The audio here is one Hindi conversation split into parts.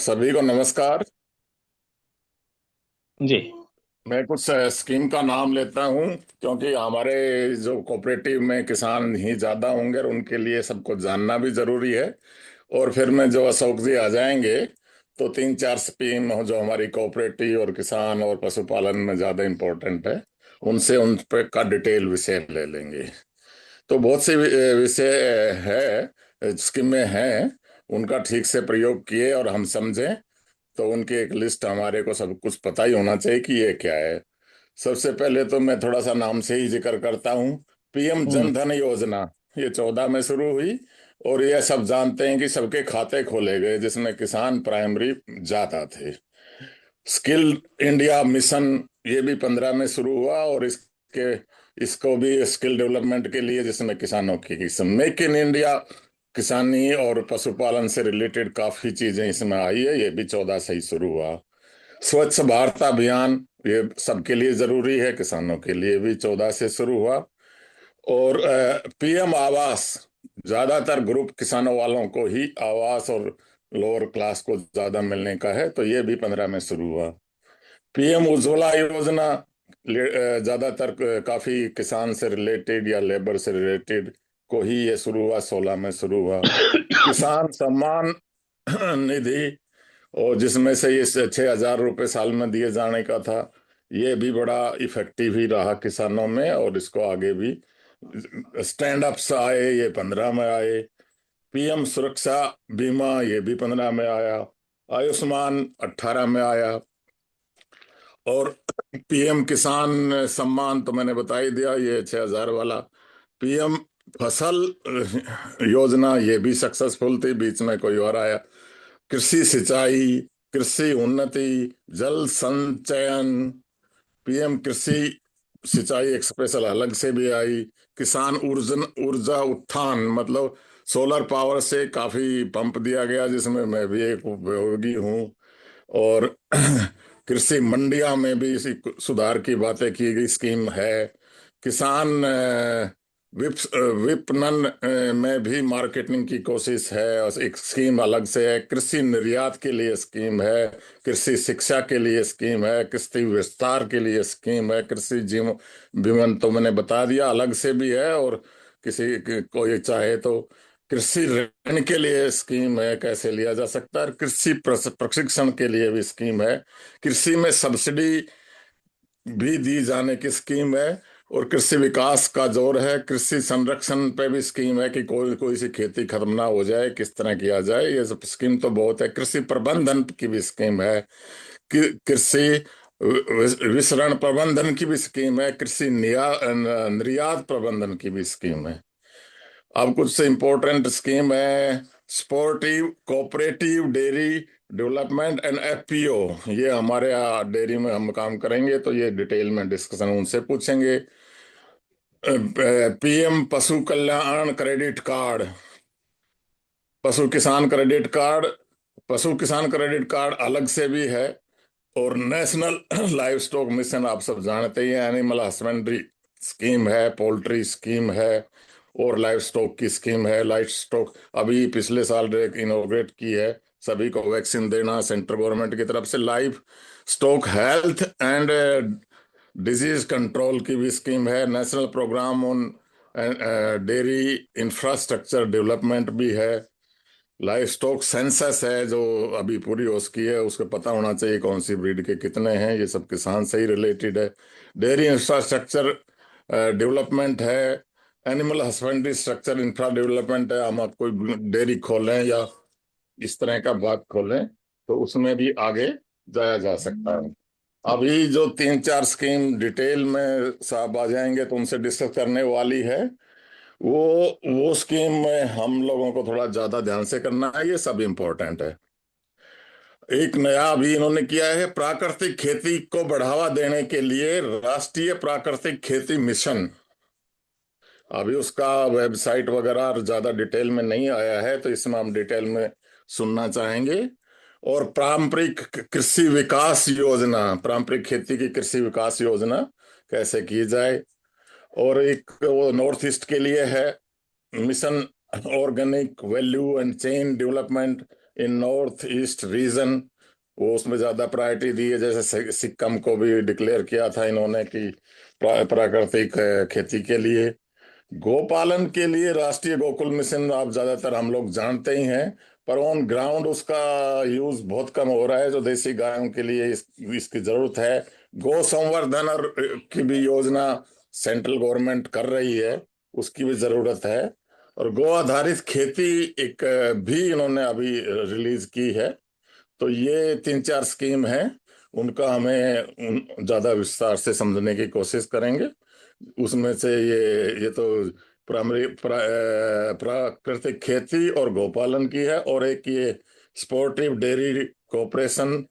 सभी को नमस्कार। जी। मैं कुछ स्कीम का नाम लेता हूं, क्योंकि हमारे जो कोऑपरेटिव में किसान ही ज्यादा होंगे और उनके लिए सबको जानना भी जरूरी है। और फिर में जो अशोक जी आ जाएंगे तो तीन चार स्कीम हो जो हमारी कोऑपरेटिव और किसान और पशुपालन में ज्यादा इम्पोर्टेंट है, उनसे उन पे का डिटेल विषय ले लेंगे। तो बहुत से विषय है, स्कीमें हैं, उनका ठीक से प्रयोग किए और हम समझें तो उनकी एक लिस्ट हमारे को सब कुछ पता ही होना चाहिए कि ये क्या है। सबसे पहले तो मैं थोड़ा सा नाम से ही जिक्र करता हूँ। पीएम हम्म। जन धन योजना, ये 14 में शुरू हुई। और ये सब जानते हैं कि सबके खाते खोले गए जिसमें किसान प्राइमरी जाता थे। स्किल इंडिया मिशन, ये भी 15 में शुरू हुआ, और इसके इसको भी स्किल डेवलपमेंट के लिए जिसमें किसानों की किस्म मेक इन इंडिया, किसानी और पशुपालन से रिलेटेड काफी चीजें इसमें आई है, ये भी 14 से ही शुरू हुआ। स्वच्छ भारत अभियान, ये सबके लिए जरूरी है, किसानों के लिए भी 14 से शुरू हुआ। और पीएम आवास, ज्यादातर ग्रुप किसानों वालों को ही आवास और लोअर क्लास को ज्यादा मिलने का है, तो ये भी 15 में शुरू हुआ। पीएम उज्ज्वला योजना, ज्यादातर काफी किसान से रिलेटेड या लेबर से रिलेटेड को ही ये शुरू हुआ, 16 में शुरू हुआ। किसान सम्मान निधि, और जिसमें से ये 6,000 रुपये साल में दिए जाने का था, ये भी बड़ा इफेक्टिव ही रहा किसानों में, और इसको आगे भी स्टैंड अप्स आए, ये 15 में आए। पीएम सुरक्षा बीमा, ये भी 15 में आया। आयुष्मान 18 में आया। और पीएम किसान सम्मान तो मैंने बता ही दिया, ये 6,000 वाला। पीएम फसल योजना, ये भी सक्सेसफुल थी, बीच में कोई और आया। कृषि सिंचाई, कृषि उन्नति, जल संचयन, पीएम कृषि सिंचाई एक स्पेशल अलग से भी आई। किसान ऊर्जा ऊर्जा उत्थान, मतलब सोलर पावर से काफी पंप दिया गया, जिसमें मैं भी एक उपयोगी हूँ। और कृषि मंडिया में भी इसी सुधार की बातें की गई, स्कीम है। किसान विपणन में भी मार्केटिंग की कोशिश है, और एक स्कीम अलग से है। कृषि निर्यात के लिए स्कीम है। कृषि शिक्षा के लिए स्कीम है। कृषि विस्तार के लिए स्कीम है। कृषि जीव विमन तो मैंने बता दिया, अलग से भी है। और कोई चाहे तो कृषि ऋण के लिए स्कीम है, कैसे लिया जा सकता है। कृषि प्रशिक्षण के लिए भी स्कीम है। कृषि में सब्सिडी भी दी जाने की स्कीम है। और कृषि विकास का जोर है। कृषि संरक्षण पे भी स्कीम है कि कोई कोई सी खेती खत्म ना हो जाए, किस तरह किया जाए, ये सब स्कीम तो बहुत है। कृषि प्रबंधन की भी स्कीम है। कृषि विपणन प्रबंधन की भी स्कीम है। कृषि निर्यात प्रबंधन की भी स्कीम है। अब कुछ इम्पोर्टेंट स्कीम है। Sportive cooperative dairy development and FPO, ये हमारे यहाँ डेयरी में हम काम करेंगे, तो ये डिटेल में डिस्कशन उनसे पूछेंगे। पीएम पशु कल्याण क्रेडिट कार्ड, पशु किसान क्रेडिट कार्ड अलग से भी है। और नेशनल लाइव स्टॉक मिशन, आप सब जानते ही हैं, एनिमल हस्बेंड्री स्कीम है, पोल्ट्री स्कीम है, और लाइव स्टॉक की स्कीम है। लाइव स्टॉक अभी पिछले साल इनोग्रेट की है, सभी को वैक्सीन देना सेंट्रल गवर्नमेंट की तरफ से। Livestock health and disease control की भी स्कीम है। National programme on dairy infrastructure development भी है। लाइव स्टॉक सेंसस है जो अभी पूरी हो सकी है, उसको पता होना चाहिए कौन सी ब्रीड के कितने हैं, ये सब किसान से ही रिलेटेड है। डेयरी इंफ्रास्ट्रक्चर डेवलपमेंट है। Animal husbandry structure infra development है, हम आप कोई डेयरी खोलें या इस तरह का बात खोलें तो उसमें भी आगे जाया जा सकता है। अभी जो तीन चार स्कीम डिटेल में साहब आ जाएंगे तो उनसे डिस्कस करने वाली है, वो वो स्कीम में हम लोगों को थोड़ा ज्यादा ध्यान से करना है, ये सब इम्पोर्टेंट है। एक नया अभी इन्होंने किया है, प्राकृतिक खेती को बढ़ावा देने के लिए राष्ट्रीय प्राकृतिक खेती मिशन। अभी उसका वेबसाइट वगैरह ज्यादा डिटेल में नहीं आया है, तो इसमें हम डिटेल में सुनना चाहेंगे। और पारंपरिक कृषि विकास योजना, पारंपरिक खेती की कृषि विकास योजना कैसे की जाए। और एक वो नॉर्थ ईस्ट के लिए है, mission organic value and chain development, in north east region, वो उसमें ज्यादा प्रायोरिटी दी है। जैसे सिक्किम को भी डिक्लेयर किया था इन्होंने कि प्राकृतिक खेती के लिए। गोपालन के लिए राष्ट्रीय गोकुल मिशन आप ज्यादातर हम लोग जानते ही हैं, पर ऑन ग्राउंड उसका यूज बहुत कम हो रहा है। जो देसी गायों के लिए इसकी जरूरत है। गौ संवर्धन और की भी योजना सेंट्रल गवर्नमेंट कर रही है, उसकी भी जरूरत है। और गो आधारित खेती एक भी इन्होंने अभी रिलीज की है। तो ये तीन चार स्कीम है, उनका हमें ज्यादा विस्तार से समझने की कोशिश करेंगे। उसमें से ये तो प्राकृतिक खेती और गौपालन की है, और एक ये स्पोर्टिव डेयरी कॉरपोरेशन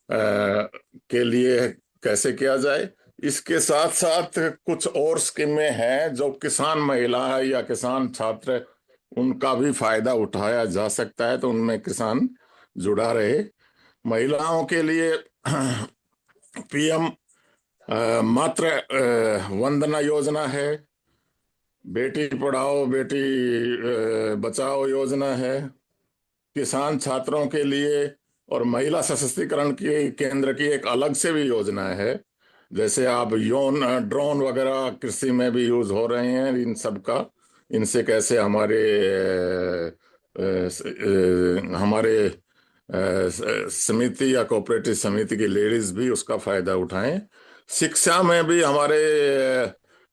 के लिए कैसे किया जाए। इसके साथ साथ कुछ और स्कीमें हैं जो किसान महिला है या किसान छात्र, उनका भी फायदा उठाया जा सकता है, तो उनमें किसान जुड़ा रहे। महिलाओं के लिए पीएम मातृ वंदना योजना है, बेटी पढ़ाओ बेटी बचाओ योजना है, किसान छात्रों के लिए और महिला सशक्तिकरण की केंद्र की एक अलग से भी योजना है। जैसे आप यौन ड्रोन वगैरह कृषि में भी यूज हो रहे हैं, इन सब का, इनसे कैसे हमारे समिति या कोऑपरेटिव समिति की लेडीज भी उसका फायदा उठाएं। शिक्षा में भी हमारे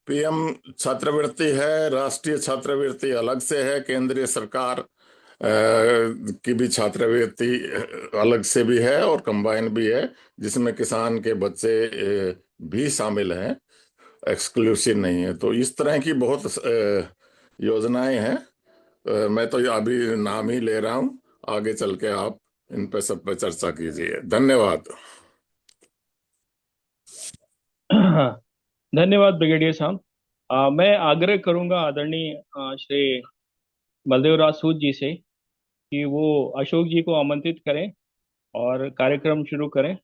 पीएम छात्रवृत्ति है, राष्ट्रीय छात्रवृत्ति अलग से है, केंद्रीय सरकार की भी छात्रवृत्ति अलग से भी है और कंबाइन भी है, जिसमें किसान के बच्चे भी शामिल हैं, एक्सक्लूसिव नहीं है। तो इस तरह की बहुत योजनाएं हैं। मैं तो अभी नाम ही ले रहा हूं, आगे चल के आप इन पे सब पे चर्चा कीजिए। धन्यवाद। धन्यवाद ब्रिगेडियर साहब। मैं आग्रह करूंगा आदरणीय श्री बलदेव राज सूद जी से कि वो अशोक जी को आमंत्रित करें और कार्यक्रम शुरू करें।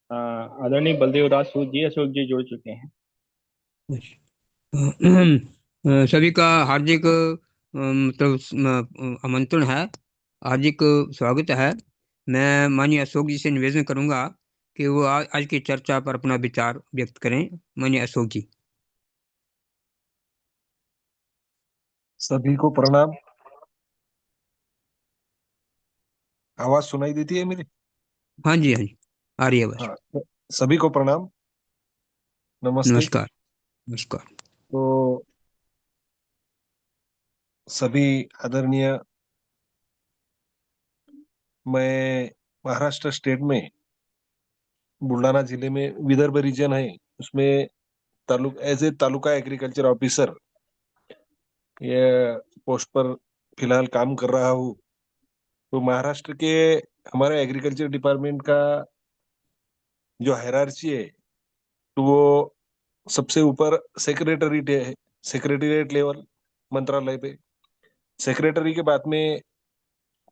आदरणीय बलदेव राज सूद जी, अशोक जी जुड़ चुके हैं। सभी का हार्दिक मतलब आमंत्रण है, हार्दिक स्वागत है। मैं माननीय अशोक जी से निवेदन करूंगा कि वो आज की चर्चा पर अपना विचार व्यक्त करें। माननीय अशोक जी। सभी को प्रणाम। आवाज सुनाई देती है मेरी? हाँ जी, हाँ जी, आ रही है बस। हाँ, सभी को प्रणाम, नमस्ते। नमस्कार। नमस्कार। तो सभी आदरणीय, मैं महाराष्ट्र स्टेट में बुल्ढाना जिले में विदर्भ रीजन है, उसमें as a taluka agriculture officer ये पोस्ट पर फिलहाल काम कर रहा हूँ। तो महाराष्ट्र के हमारे एग्रीकल्चर डिपार्टमेंट का जो हायरार्ची है, तो वो सबसे ऊपर सेक्रेटरीट है, सेक्रेटरीट लेवल मंत्रालय पे। सेक्रेटरी के बाद में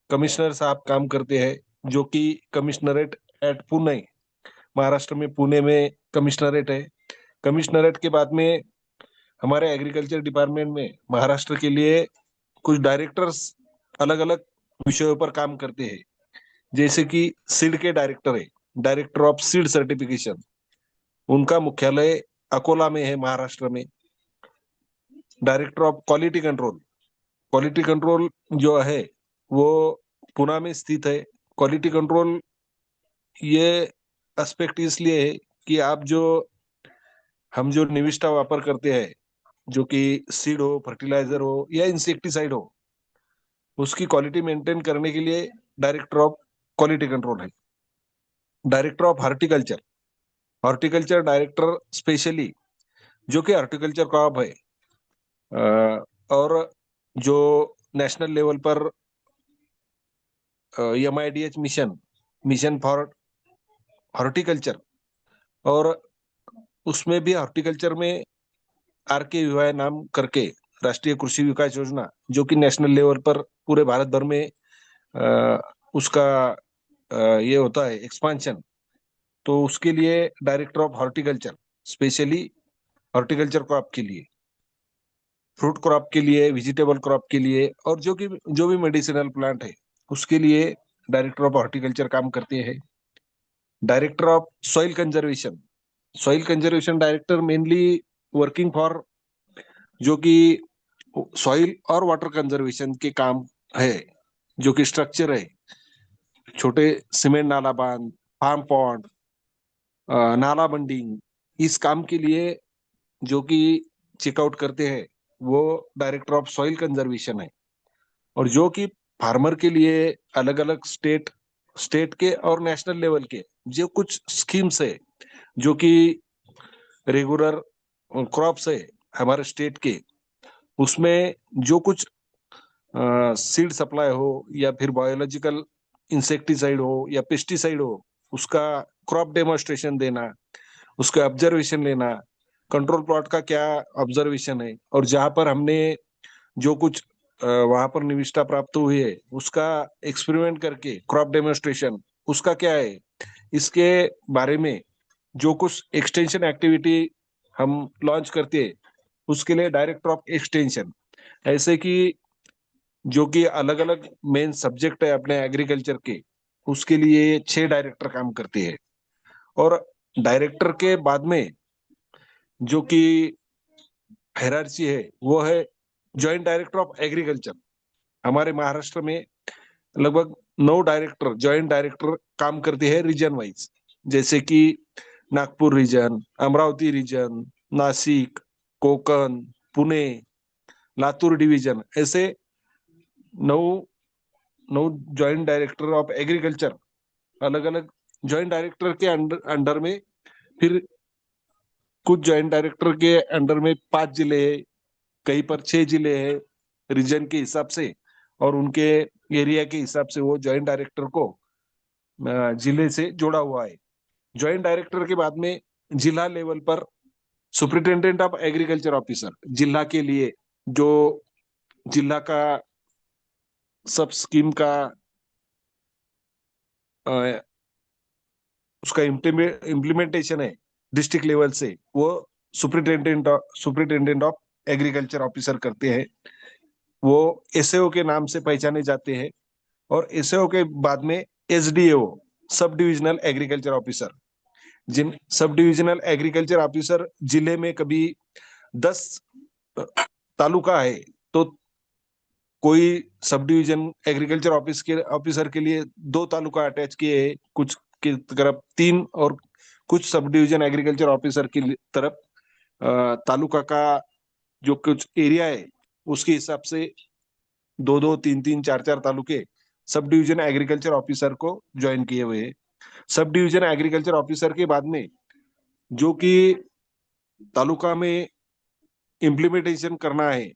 कमिश्नर साहब काम करते हैं, जो कि कमिश्नरेट एट पुणे, महाराष्ट्र में पुणे में कमिश्नरेट है। कमिश्नरेट के बाद में हमारे एग्रीकल्चर डिपार्टमेंट में महाराष्ट्र के लिए कुछ डायरेक्टर्स अलग अलग विषयों पर काम करते हैं। जैसे कि सीड के डायरेक्टर है, डायरेक्टर ऑफ सीड सर्टिफिकेशन, उनका मुख्यालय अकोला में है महाराष्ट्र में। Director of quality control, quality control जो है वो पुणे में स्थित है। क्वालिटी कंट्रोल ये एस्पेक्ट इसलिए है कि हम जो निविष्ठा वापर करते हैं, जो कि सीड हो, फर्टिलाइजर हो या इंसेक्टिसाइड हो, उसकी क्वालिटी मेंटेन करने के लिए डायरेक्टर ऑफ क्वालिटी कंट्रोल है। Director of horticulture, horticulture director specially, जो कि हॉर्टिकल्चर क्रॉप है, और जो नेशनल लेवल पर MIDH मिशन फॉर हॉर्टिकल्चर, और उसमें भी हॉर्टिकल्चर में RKVY नाम करके राष्ट्रीय कृषि विकास योजना, जो कि नेशनल लेवल पर पूरे भारत भर में उसका ये होता है एक्सपांशन। तो उसके लिए director of horticulture, specially horticulture crop के लिए, फ्रूट क्रॉप के लिए, वेजिटेबल क्रॉप के लिए, और जो भी मेडिसिनल प्लांट है उसके लिए डायरेक्टर ऑफ हॉर्टिकल्चर काम करते हैं। Director of soil conservation director mainly working for जो कि सॉइल और वाटर कंजर्वेशन के काम है, जो कि स्ट्रक्चर है, छोटे सीमेंट नाला बांध, फार्म पॉन्ड, नाला बंडिंग, इस काम के लिए जो कि चेकआउट करते हैं वो डायरेक्टर ऑफ सॉइल कंजर्वेशन है। और जो कि फार्मर के लिए अलग अलग स्टेट के और नेशनल लेवल के जो कुछ स्कीम्स है, जो कि रेगुलर क्रॉप्स है हमारे स्टेट के, उसमें जो कुछ सीड सप्लाई हो या फिर बायोलॉजिकल इंसेक्टिसाइड हो या पेस्टिसाइड हो, उसका क्रॉप डेमोन्स्ट्रेशन देना, उसका ऑब्जर्वेशन लेना, कंट्रोल प्लॉट का क्या ऑब्जर्वेशन है, और जहां पर हमने जो कुछ वहां पर निविष्ठा प्राप्त हुई है उसका एक्सपेरिमेंट करके क्रॉप डेमोन्स्ट्रेशन उसका क्या है, इसके बारे में जो कुछ एक्सटेंशन एक्टिविटी हम लॉन्च करते हैं, उसके लिए डायरेक्टर ऑफ एक्सटेंशन। ऐसे कि जो कि अलग अलग मेन सब्जेक्ट है अपने एग्रीकल्चर के, उसके लिए 6 डायरेक्टर काम करते हैं। और डायरेक्टर के बाद में जो कि हायरार्ची है वो है जॉइंट डायरेक्टर ऑफ एग्रीकल्चर। हमारे महाराष्ट्र में लगभग 9 डायरेक्टर जॉइंट डायरेक्टर काम करते हैं रीजन वाइज, जैसे कि Nagpur region, Amravati region, Nashik, Konkan, Pune, Latur division, ऐसे 9 जॉइंट डायरेक्टर ऑफ एग्रीकल्चर अलग अलग जॉइंट डायरेक्टर के अंडर में, फिर कुछ जॉइंट डायरेक्टर के अंडर में 5 जिले है, कहीं पर 6 जिले है रीजन के हिसाब से, और उनके एरिया के हिसाब से वो जॉइंट डायरेक्टर को जिले से जोड़ा हुआ है। जॉइंट डायरेक्टर के बाद में जिला लेवल पर सुपरिटेंडेंट ऑफ एग्रीकल्चर ऑफिसर, जिला के लिए जो जिला का सब स्कीम का उसका इम्प्लीमेंटेशन है डिस्ट्रिक्ट लेवल से, वो सुपरिटेंडेंट ऑफ एग्रीकल्चर ऑफिसर करते हैं। वो एसएओ के नाम से पहचाने जाते हैं। और एसएओ के बाद में एसडीएओ, सब डिविजनल एग्रीकल्चर ऑफिसर, जिन सब डिविजनल एग्रीकल्चर ऑफिसर जिले में कभी 10 तालुका है तो कोई सब डिविजन एग्रीकल्चर ऑफिसर के लिए 2 तालुका अटैच किए हैं, कुछ की तरफ 3, और कुछ सब डिविजन एग्रीकल्चर ऑफिसर की तरफ तालुका का जो कुछ एरिया है उसके हिसाब से 2-2, 3-3, 4-4 तालुके सब डिविजन एग्रीकल्चर ऑफिसर को ज्वाइन किए हुए हैं। सब डिविजन एग्रीकल्चर ऑफिसर के बाद में जो कि तालुका में इम्प्लीमेंटेशन करना है,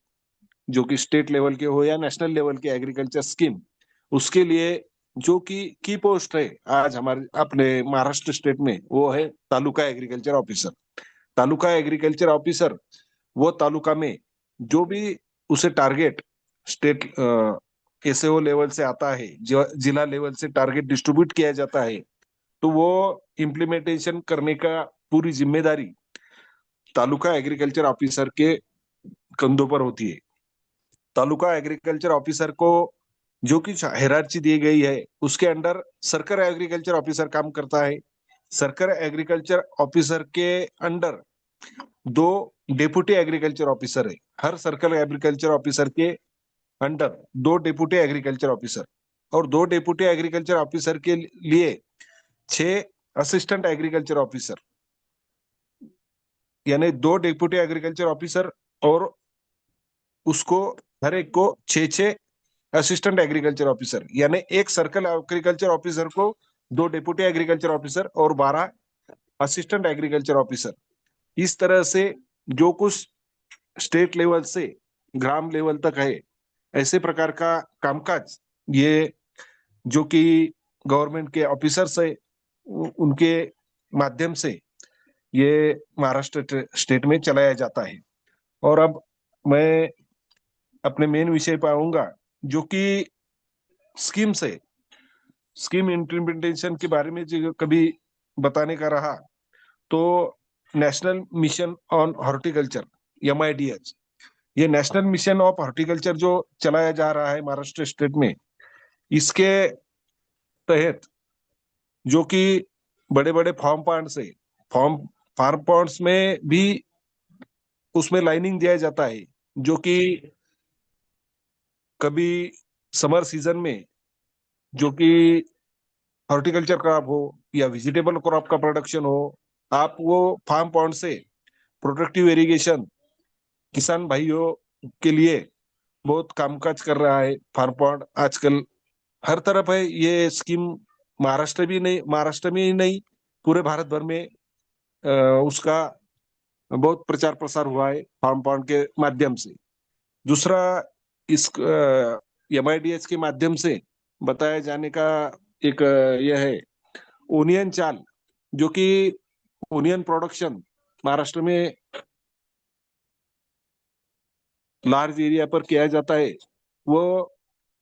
जो कि स्टेट लेवल के हो या नेशनल लेवल के एग्रीकल्चर स्कीम, उसके लिए जो कि की पोस्ट है आज हमारे अपने महाराष्ट्र स्टेट में, वो है taluka agriculture officer. Taluka agriculture officer वो तालुका में जो भी उसे टारगेट स्टेट एसएओ लेवल से आता है, जिला लेवल से टारगेट डिस्ट्रीब्यूट किया जाता है, तो वो इम्प्लीमेंटेशन करने का पूरी जिम्मेदारी तालुका एग्रीकल्चर ऑफिसर के कंधों पर होती है। तालुका एग्रीकल्चर ऑफिसर को जो कि हायरार्ची दी गई है उसके अंडर सर्कल एग्रीकल्चर ऑफिसर काम करता है। सर्कल एग्रीकल्चर ऑफिसर के अंडर 2 डेप्यूटी एग्रीकल्चर ऑफिसर है। हर सर्कल एग्रीकल्चर ऑफिसर के अंडर 2 डेप्यूटी एग्रीकल्चर ऑफिसर, और 2 डेप्यूटी एग्रीकल्चर ऑफिसर के लिए 6 असिस्टेंट एग्रीकल्चर ऑफिसर, यानी 2 डेप्यूटी एग्रीकल्चर ऑफिसर और उसको हर एक को 6-6 असिस्टेंट एग्रीकल्चर ऑफिसर, यानी एक सर्कल एग्रीकल्चर ऑफिसर को 2 डेप्यूटी एग्रीकल्चर ऑफिसर और 12 असिस्टेंट एग्रीकल्चर ऑफिसर। इस तरह से जो कुछ स्टेट लेवल से ग्राम लेवल तक है, ऐसे प्रकार का कामकाज ये जो कि गवर्नमेंट के ऑफिसर्स है उनके माध्यम से ये महाराष्ट्र स्टेट में चलाया जाता है। और अब मैं अपने मेन विषय पर आऊंगा, जो कि स्कीम से स्कीम इम्प्लीमेंटेशन के बारे में जो कभी बताने का रहा, तो national mission on horticulture MIDH, ये नेशनल मिशन ऑफ हॉर्टिकल्चर जो चलाया जा रहा है महाराष्ट्र स्टेट में, इसके तहत जो कि बड़े बड़े फार्म पॉन्ड्स है, फार्म पॉन्ड्स में भी उसमें लाइनिंग दिया जाता है, जो कि कभी समर सीजन में जो कि हॉर्टिकल्चर क्रॉप हो या वेजिटेबल क्रॉप का प्रोडक्शन हो, आप वो फार्म पॉन्ड से प्रोटेक्टिव इरिगेशन किसान भाइयों के लिए बहुत कामकाज कर रहा है। फार्म पॉन्ड आजकल हर तरफ है ये स्कीम। महाराष्ट्र में ही नहीं, पूरे भारत भर में अ, उसका बहुत प्रचार प्रसार हुआ है फार्म पॉन्ड के माध्यम से। दूसरा, इस MIDH के माध्यम से बताया जाने का एक यह है ओनियन चाल, जो कि ओनियन प्रोडक्शन महाराष्ट्र में लार्ज एरिया पर किया जाता है। वो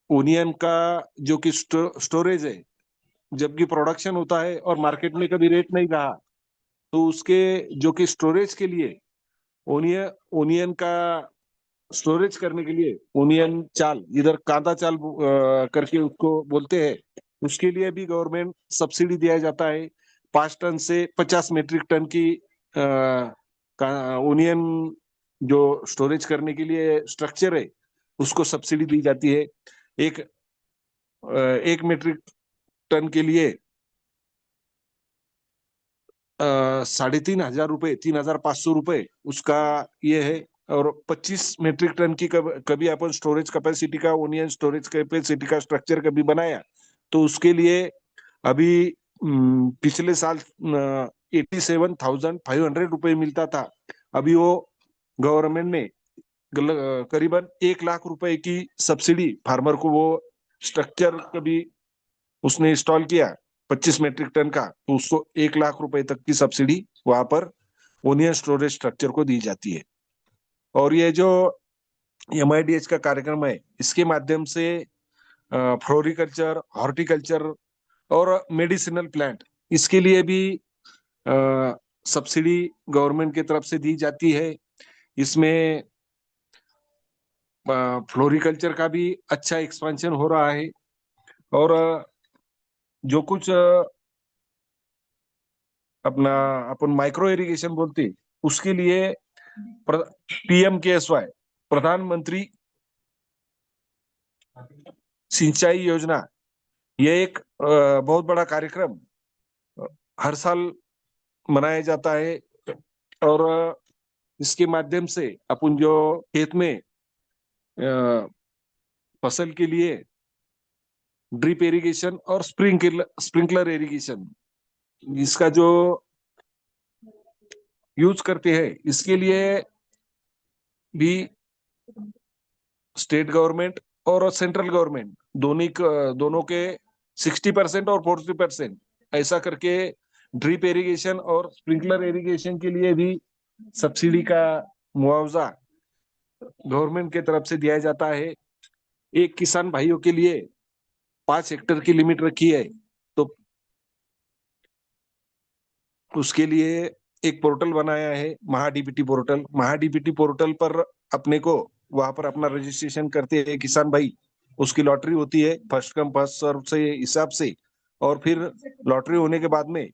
ओनियन का जो कि स्टोरेज है, जबकि प्रोडक्शन होता है और मार्केट में कभी रेट नहीं रहा, तो उसके जो कि स्टोरेज के लिए ओनियन का स्टोरेज करने के लिए ओनियन चाल, इधर कांदा चाल करके उसको बोलते हैं, उसके लिए भी गवर्नमेंट सब्सिडी दिया जाता है। 5 टन से 50 मीट्रिक टन की ओनियन जो स्टोरेज करने के लिए स्ट्रक्चर है, उसको सब्सिडी दी जाती है। एक 1 मीट्रिक टन के लिए 3,500 रुपए, 3,500 रुपए उसका ये है। और 25 मीट्रिक टन की कभी अपन स्टोरेज कैपेसिटी का, ओनियन स्टोरेज कैपेसिटी का स्ट्रक्चर कभी बनाया, तो उसके लिए अभी पिछले साल 87,500 रुपए मिलता था। अभी वो गवर्नमेंट ने करीबन 1 लाख रुपए की सब्सिडी फार्मर को, वो स्ट्रक्चर कभी उसने इंस्टॉल किया 25 मीट्रिक टन का, तो उसको 1 लाख रुपए तक की सब्सिडी वहां पर ओनियन स्टोरेज स्ट्रक्चर को दी जाती है। और ये जो MIDH का कार्यक्रम है, इसके माध्यम से फ्लोरिकल्चर, हॉर्टिकल्चर और मेडिसिनल प्लांट, इसके लिए भी सब्सिडी गवर्नमेंट की तरफ से दी जाती है। इसमें फ्लोरिकल्चर का भी अच्छा एक्सपेंशन हो रहा है। और जो कुछ अपना अपन माइक्रो इरिगेशन बोलते, उसके लिए PMKSY, प्रधानमंत्री सिंचाई योजना, ये एक बहुत बड़ा कार्यक्रम हर साल मनाया जाता है। और इसके माध्यम से अपन जो खेत में फसल के लिए ड्रिप इरिगेशन और स्प्रिंकलर इरिगेशन, इसका जो यूज करते हैं, इसके लिए भी स्टेट गवर्नमेंट और सेंट्रल गवर्नमेंट दोनों के 60% और 40% ऐसा करके ड्रिप इरिगेशन और स्प्रिंकलर इरिगेशन के लिए भी सब्सिडी का मुआवजा गवर्नमेंट के तरफ से दिया जाता है। एक किसान भाइयों के लिए 5 हेक्टेयर की लिमिट रखी है, तो उसके लिए एक पोर्टल बनाया है, महाडीबीटी पोर्टल पर अपने को वहां पर अपना रजिस्ट्रेशन करते हैं किसान भाई। उसकी लॉटरी होती है फर्स्ट कम फर्स्ट सर्व से हिसाब से, और फिर लॉटरी होने के बाद में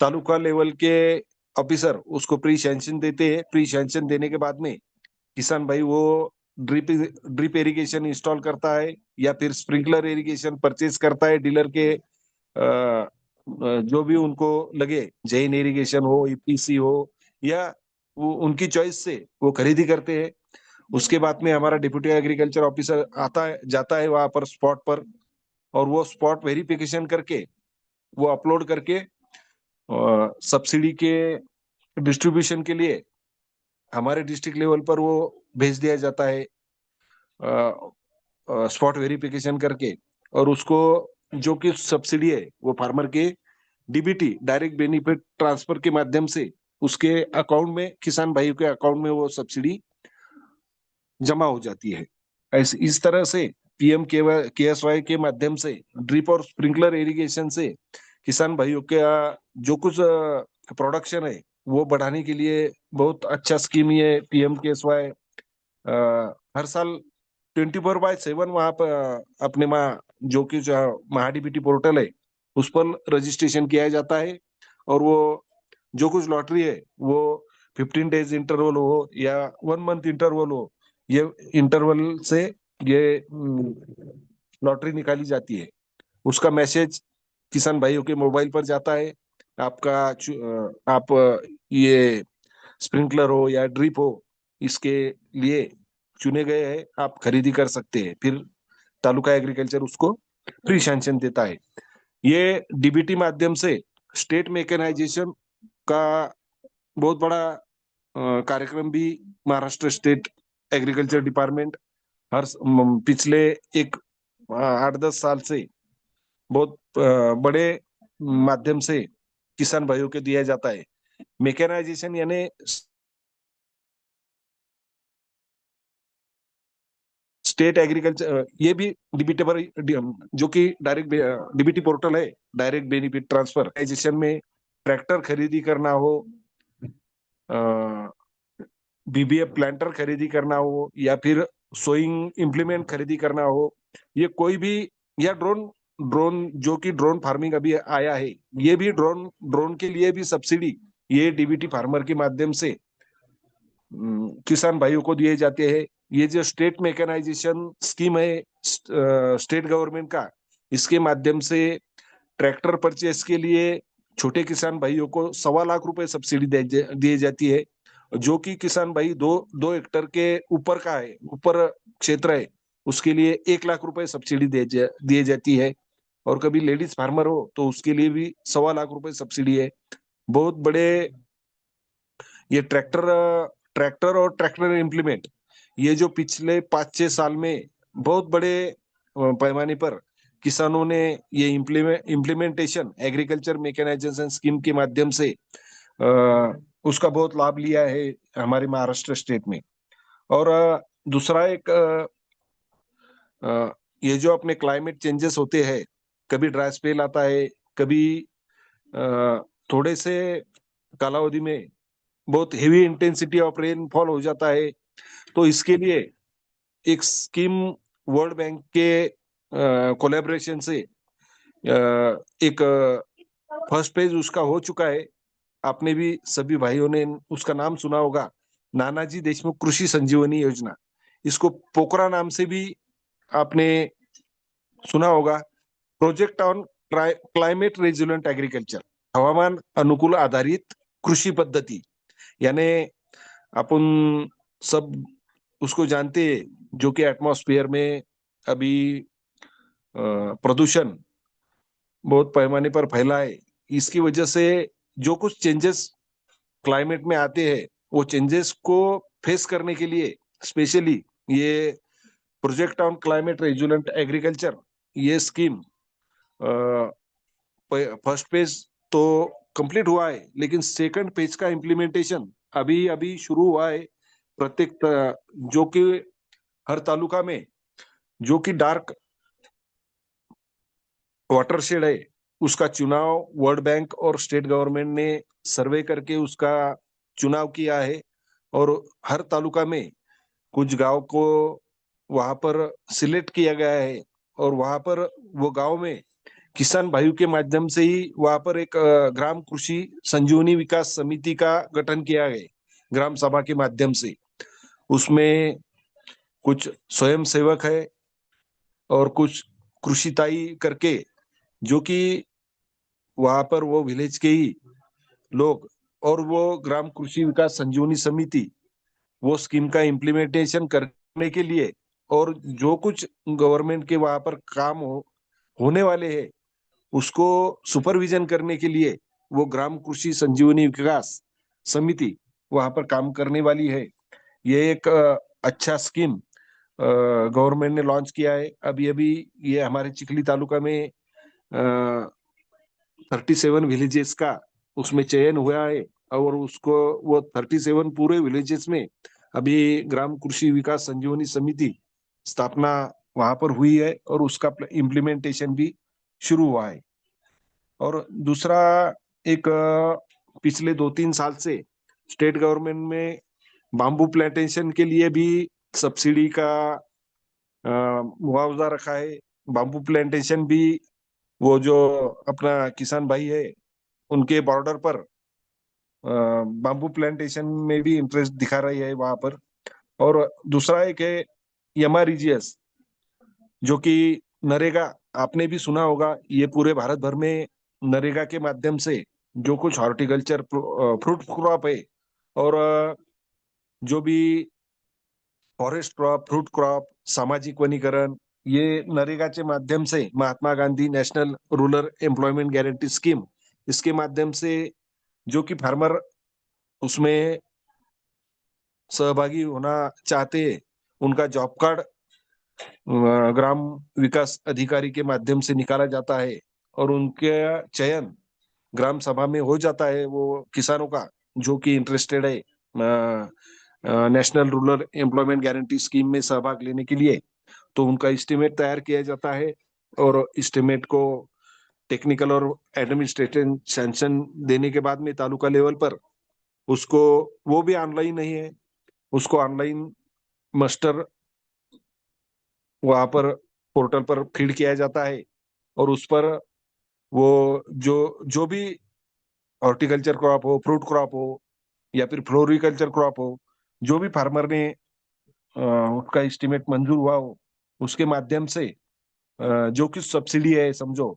तालुका लेवल के ऑफिसर उसको प्री सैंक्शन देते हैं। प्री सैंक्शन देने के बाद में किसान भाई वो ड्रिप इरिगेशन इंस्टॉल करता है या फिर स्प्रिंकलर इरिगेशन परचेज करता है डीलर के, जो भी उनको लगे, जैन इरिगेशन हो, EPC हो, या वो उनकी चॉइस से वो खरीदी करते हैं। उसके बाद में हमारा डिप्टी एग्रीकल्चर ऑफिसर आता है, जाता है वहां पर स्पॉट पर, और वो स्पॉट वेरिफिकेशन करके वो अपलोड करके सब्सिडी के डिस्ट्रीब्यूशन के लिए हमारे डिस्ट्रिक्ट लेवल पर वो भेज दिया जाता है स्पॉट वेरिफिकेशन करके। और उसको जो कि सब्सिडी है वो फार्मर के DBT, डायरेक्ट बेनिफिट ट्रांसफर के माध्यम से उसके अकाउंट में, किसान भाई के अकाउंट में वो सब्सिडी जमा हो जाती है। इस तरह से PMKSY के माध्यम से ड्रिप और स्प्रिंकलर इरिगेशन से किसान भाइयों के जो कुछ प्रोडक्शन है वो बढ़ाने के लिए बहुत अच्छा स्कीम ये PMKSY हर साल 24/7 वहां पर अपने जो कि जो महाडीबीटी पोर्टल है उस पर रजिस्ट्रेशन किया जाता है। और वो जो कुछ लॉटरी है वो 15 डेज इंटरवल हो या 1 मंथ इंटरवल हो, ये इंटरवल से ये लॉटरी निकाली जाती है। उसका मैसेज किसान भाइयों के मोबाइल पर जाता है। आपका आप ये स्प्रिंकलर हो या ड्रिप हो, इसके लिए चुने गए हैं, आप खरीदी कर सकते हैं। फिर तालुका एग्रीकल्चर उसको फ्री सैंक्शन देता है। ये डीबीटी माध्यम से स्टेट मैकेनाइजेशन का बहुत बड़ा कार्यक्रम भी महाराष्ट्र स्टेट एग्रीकल्चर डिपार्टमेंट पिछले एक 8-10 साल से बहुत बड़े माध्यम से किसान भाइयों के दिया जाता है। मैकेनाइजेशन यानी स्टेट एग्रीकल्चर, ये भी डीबीटी पर जो कि डायरेक्ट डीबीटी पोर्टल है, डायरेक्ट बेनिफिट ट्रांसफर में ट्रैक्टर खरीदी करना हो, बीबीएफ प्लांटर खरीदी करना हो या फिर सोइंग इम्प्लीमेंट खरीदी करना हो, ये कोई भी, या ड्रोन ड्रोन जो कि ड्रोन फार्मिंग अभी आया है, ये भी ड्रोन ड्रोन के लिए भी सब्सिडी ये डीबीटी फार्मर के माध्यम से किसान भाइयों को दिए जाते हैं। ये जो स्टेट मैकेनाइजेशन स्कीम है स्टेट गवर्नमेंट का, इसके माध्यम से ट्रैक्टर परचेस के लिए छोटे किसान भाइयों को 1.25 लाख रुपए सब्सिडी दी जाती है। जो कि किसान भाई 2 हेक्टर के ऊपर का है, ऊपर क्षेत्र है, उसके लिए 1 लाख रुपए सब्सिडी दिए जाती है। और कभी लेडीज फार्मर हो तो उसके लिए भी 1.25 लाख रुपए सब्सिडी है। बहुत बड़े ये ट्रैक्टर और ट्रैक्टर इम्प्लीमेंट, ये जो पिछले 5-6 साल में बहुत बड़े पैमाने पर किसानों ने ये इम्प्लीमेंटेशन एग्रीकल्चर मैकेनाइजेशन स्कीम के माध्यम से उसका बहुत लाभ लिया है हमारे महाराष्ट्र स्टेट में। और दूसरा एक ये जो अपने क्लाइमेट चेंजेस होते हैं, कभी ड्राई स्पेल आता है, कभी थोड़े से कालावधि में बहुत हेवी इंटेंसिटी ऑफ रेनफॉल हो जाता है। तो इसके लिए एक स्कीम वर्ल्ड बैंक के कोलैबोरेशन से एक फर्स्ट पेज उसका हो चुका है। आपने भी सभी भाइयों ने उसका नाम सुना होगा, नानाजी देशमुख कृषि संजीवनी योजना। इसको पोकरा नाम से भी आपने सुना होगा। Project on climate resilient agriculture, हवामान अनुकूल आधारित कृषि पद्धति, यानी अपन सब उसको जानते हैं, जो कि एटमॉस्फेयर में अभी प्रदूषण बहुत पैमाने पर फैला है। इसकी वजह से जो कुछ चेंजेस क्लाइमेट में आते हैं, वो चेंजेस को फेस करने के लिए स्पेशली ये project on climate resilient agriculture, ये स्कीम फर्स्ट पेज तो कंप्लीट हुआ है, लेकिन सेकंड पेज का इम्प्लीमेंटेशन अभी अभी शुरू हुआ है। प्रत्येक जो कि हर तालुका में जो कि डार्क वाटरशेड है, उसका चुनाव वर्ल्ड बैंक और स्टेट गवर्नमेंट ने सर्वे करके उसका चुनाव किया है। और हर तालुका में कुछ गांव को वहां पर सिलेक्ट किया गया है, और वहां पर वो गांव में किसान भाइयों के माध्यम से ही वहां पर एक ग्राम कृषि संजीवनी विकास समिति का गठन किया गया ग्राम सभा के माध्यम से। उसमें कुछ स्वयं सेवक है और कुछ कृषिताई करके, जो कि वहां पर वो विलेज के ही लोग, और वो ग्राम कृषि विकास संजीवनी समिति वो स्कीम का इम्प्लीमेंटेशन करने के लिए, और जो कुछ गवर्नमेंट के वहां पर काम होने वाले हैं उसको सुपरविजन करने के लिए वो ग्राम कृषि संजीवनी विकास समिति वहां पर काम करने वाली है। ये एक अच्छा स्कीम गवर्नमेंट ने लॉन्च किया है। अभी अभी ये हमारे चिखली तालुका में 37 विलेजेस का उसमें चयन हुआ है, और उसको वो 37 पूरे विलेजेस में अभी ग्राम कृषि विकास संजीवनी समिति स्थापना वहां पर हुई है, और उसका इम्प्लीमेंटेशन भी शुरू हुआ है। और दूसरा एक पिछले 2-3 साल से स्टेट गवर्नमेंट में बाम्बू प्लांटेशन के लिए भी सब्सिडी का मुआवजा रखा है। बाम्बू प्लांटेशन भी, वो जो अपना किसान भाई है उनके बॉर्डर पर बाम्बू प्लांटेशन में भी इंटरेस्ट दिखा रही है वहां पर। और दूसरा एक है यमा रीजियस, जो कि नरेगा, आपने भी सुना होगा, ये पूरे भारत भर में नरेगा के माध्यम से जो कुछ हॉर्टिकल्चर फ्रूट क्रॉप है और जो भी फॉरेस्ट क्रॉप, फ्रूट क्रॉप, सामाजिक वनीकरण, ये नरेगा के माध्यम से Mahatma Gandhi national rural employment guarantee scheme, इसके माध्यम से जो कि फार्मर उसमें सहभागी होना चाहते हैं, उनका जॉब कार्ड ग्राम विकास अधिकारी के माध्यम से निकाला जाता है और उनके चयन ग्राम सभा में हो जाता है, वो किसानों का जो कि इंटरेस्टेड है national rural employment guarantee scheme में सहभाग लेने के लिए। तो उनका एस्टिमेट तैयार किया जाता है और एस्टिमेट को टेक्निकल और एडमिनिस्ट्रेटिव सैंक्शन देने के बाद में तालुका लेवल पर उसको, वो भी ऑनलाइन नहीं है, उसको ऑनलाइन मस्टर वहां पर पोर्टल पर फीड किया जाता है और उस पर वो जो जो भी हॉर्टिकल्चर क्रॉप हो, फ्रूट क्रॉप हो या फिर फ्लोरिकल्चर क्रॉप हो, जो भी फार्मर ने उसका एस्टिमेट मंजूर हुआ हो, उसके माध्यम से जो कि सब्सिडी है समझो,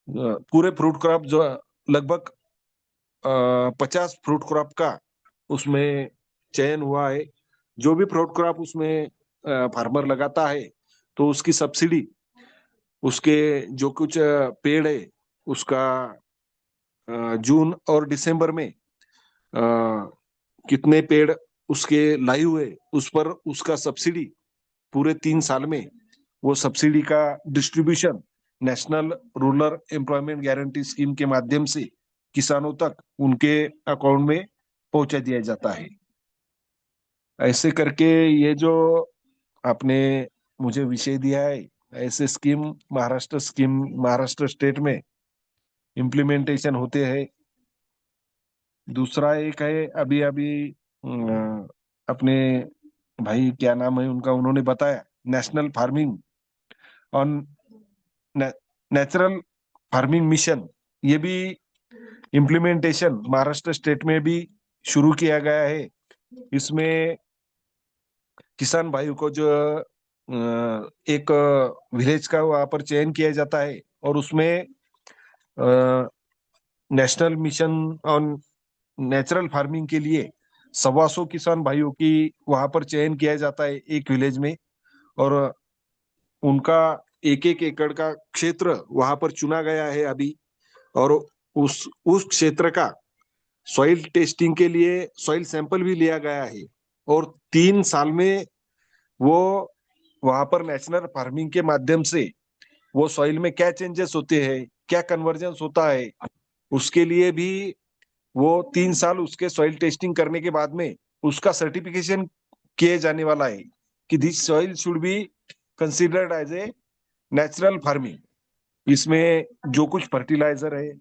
पूरे फ्रूट क्रॉप जो लगभग 50 फ्रूट क्रॉप का उसमें चयन हुआ है। जो भी फ्रूट क्रॉप उसमें फार्मर लगाता है तो उसकी सब्सिडी, उसके जो कुछ पेड़ है उसका जून और दिसंबर में कितने पेड़ उसके लाइव है उस पर उसका सब्सिडी पूरे 3 साल में, वो सब्सिडी का distribution national rural employment guarantee scheme के माध्यम से किसानों तक उनके अकाउंट में पहुंचा दिया जाता है। ऐसे करके ये जो आपने मुझे विषय दिया है, ऐसे स्कीम महाराष्ट्र स्टेट में इम्प्लीमेंटेशन होते हैं। दूसरा एक है अभी अभी अपने भाई क्या नाम है उनका, उन्होंने बताया national farming on natural farming mission, ये भी इम्प्लीमेंटेशन महाराष्ट्र स्टेट में भी शुरू किया गया है। इसमें किसान भाइयों को जो एक विलेज का वहां पर चयन किया जाता है और उसमें national mission on natural farming के लिए 125 किसान भाइयों की वहां पर चयन किया जाता है एक विलेज में, और उनका एक एक एकड़ का क्षेत्र वहां पर चुना गया है अभी। और उस क्षेत्र का सॉइल टेस्टिंग के लिए सॉइल सैंपल भी लिया गया है और 3 साल में वो वहां पर नेचुरल फार्मिंग के माध्यम से वो सॉइल में क्या चेंजेस होते हैं, क्या कन्वर्जेंस होता है, उसके लिए भी वो 3 साल उसके सॉइल टेस्टिंग करने के बाद में उसका सर्टिफिकेशन किए जाने वाला है कि this soil should be considered as a natural farming. इसमें जो कुछ फर्टिलाइजर है,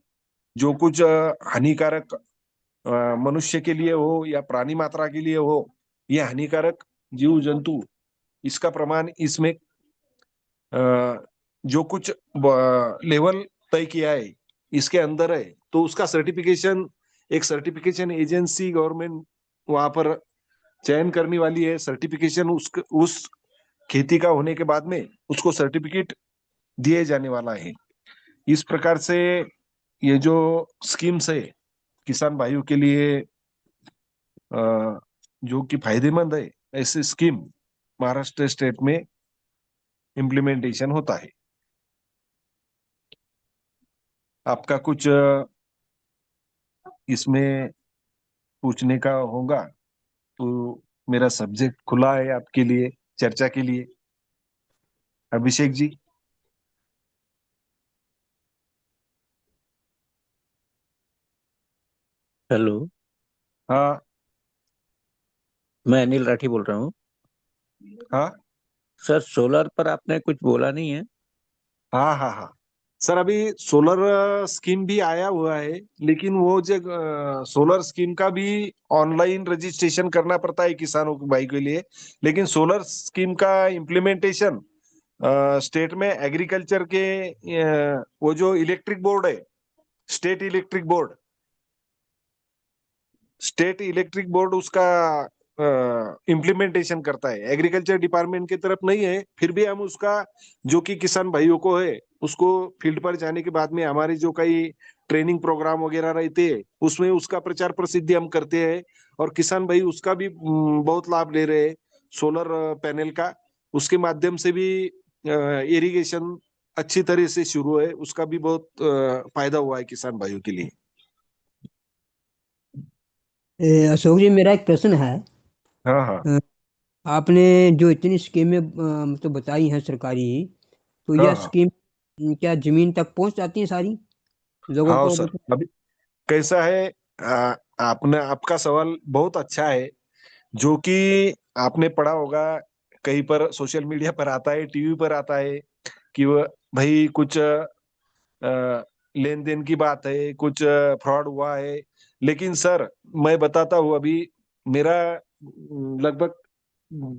जो कुछ हानिकारक मनुष्य के लिए हो या प्राणी मात्रा के लिए हो, ये हानिकारक जीव जंतु, इसका प्रमाण इसमें जो कुछ लेवल तय किया है इसके अंदर है, तो उसका सर्टिफिकेशन एक सर्टिफिकेशन एजेंसी गवर्नमेंट वहां पर चयन करने वाली है। सर्टिफिकेशन उस खेती का होने के बाद में उसको सर्टिफिकेट दिए जाने वाला है। इस प्रकार से ये जो स्कीम्स है किसान भाइयों के लिए जो कि फायदेमंद है, ऐसे स्कीम महाराष्ट्र स्टेट में इम्प्लीमेंटेशन होता है। आपका कुछ इसमें पूछने का होगा तो मेरा सब्जेक्ट खुला है आपके लिए चर्चा के लिए। अभिषेक जी। हेलो। हाँ मैं अनिल राठी बोल रहा हूँ। हाँ सर, सोलर पर आपने कुछ बोला नहीं है। हाँ हाँ हाँ सर, अभी सोलर स्कीम भी आया हुआ है, लेकिन वो जो सोलर स्कीम का भी ऑनलाइन रजिस्ट्रेशन करना पड़ता है किसानों के भाई के लिए। लेकिन सोलर स्कीम का इम्प्लीमेंटेशन स्टेट में एग्रीकल्चर के वो जो इलेक्ट्रिक बोर्ड है, स्टेट इलेक्ट्रिक बोर्ड उसका इम्प्लीमेंटेशन करता है। एग्रीकल्चर डिपार्टमेंट की तरफ नहीं है, फिर भी हम उसका जो कि किसान भाइयों को है उसको फील्ड पर जाने के बाद में हमारी जो कई ट्रेनिंग प्रोग्राम वगैरह रहते हैं उसमें उसका प्रचार प्रसिद्धि हम करते हैं, और किसान भाई उसका भी बहुत लाभ ले रहे हैं। सोलर पैनल का उसके माध्यम से भी इरिगेशन अच्छी तरह से शुरू है, उसका भी बहुत फायदा हुआ है किसान भाइयों के लिए। अशोक जी, मेरा एक प्रश्न है। हाँ हाँ अ, आपने जो इतनी स्कीमें मतलब बताई हैं सरकारी, तो हाँ यह हाँ स्कीम क्या जमीन तक पहुंच जाती है सारी लोगों हाँ को सर। मतलब? अभी कैसा है, आपने आपका सवाल बहुत अच्छा है। जो कि आपने पढ़ा होगा, कहीं पर सोशल मीडिया पर आता है, टीवी पर आता है कि वह भाई कुछ लेन देन की बात है, कुछ फ्रॉड हुआ है। लेकिन सर मैं बताता हूँ, अभी मेरा लगभग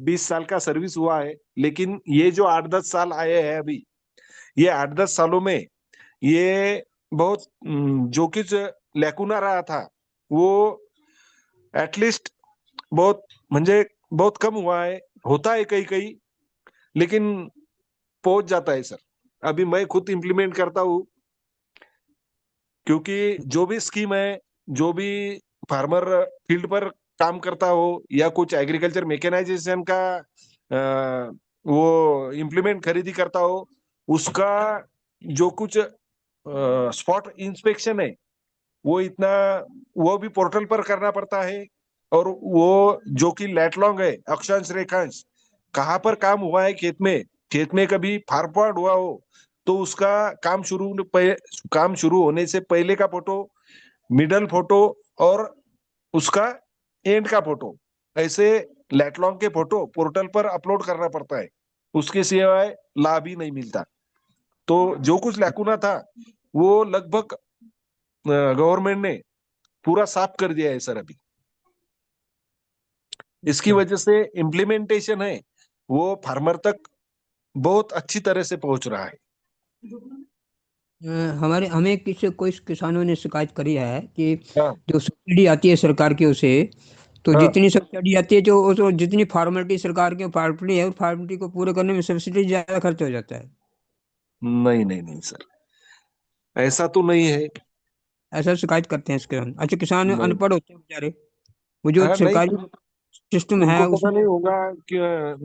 20 साल का सर्विस हुआ है, लेकिन ये जो 8-10 साल आए हैं अभी, ये 8-10 सालों में ये बहुत जो कुछ लैकुना रहा था वो एटलीस्ट बहुत म्हणजे बहुत कम हुआ है। होता है कहीं कहीं, लेकिन पहुंच जाता है सर। अभी मैं खुद इम्प्लीमेंट करता हूँ, क्योंकि जो भी स्कीम है, जो भी फार्मर फील्ड पर काम करता हो या कुछ एग्रीकल्चर मैकेनाइजेशन का वो इम्प्लीमेंट खरीदी करता हो, उसका जो कुछ स्पॉट इंस्पेक्शन है वो इतना, वो भी पोर्टल पर करना पड़ता है। और वो जो कि लैटलॉन्ग है, अक्षांश रेखांश, कहाँ पर काम हुआ है खेत में कभी फारवर्ड हुआ हो तो उसका काम शुरू होने से पहले का फोटो, मिडल फोटो और उसका एंड का फोटो, ऐसे लैटलॉन्ग के फोटो पोर्टल पर अपलोड करना पड़ता है। उसके सिवाय लाभ ही नहीं मिलता। तो जो कुछ लैकुना था वो लगभग गवर्नमेंट ने पूरा साफ कर दिया है सर अभी। इसकी अच्छा। वजह से इम्प्लीमेंटेशन है वो फार्मर तक बहुत अच्छी तरह से पहुंच रहा है। हमारे हमें किसी कोई किसानों ने शिकायत करी है कि हाँ जो सब्सिडी आती है सरकार की उसे, तो हाँ। जितनी सब्सिडी आती है जो जितनी फॉर्मेलिटी सरकार की फॉर्मेलिटी है, उस फॉर्मेलिटी को पूरे करने में सब्सिडी ज्यादा खर्च हो जाता है। नहीं नहीं नहीं सर, ऐसा तो नहीं है। ऐसा शिकायत करते हैं इसके हम। अच्छा, किसान नहीं। अनपढ़ होते हैं बेचारे, वो जो हाँ नहीं, सरकारी सिस्टम है उनको पता उसमें। नहीं होगा कि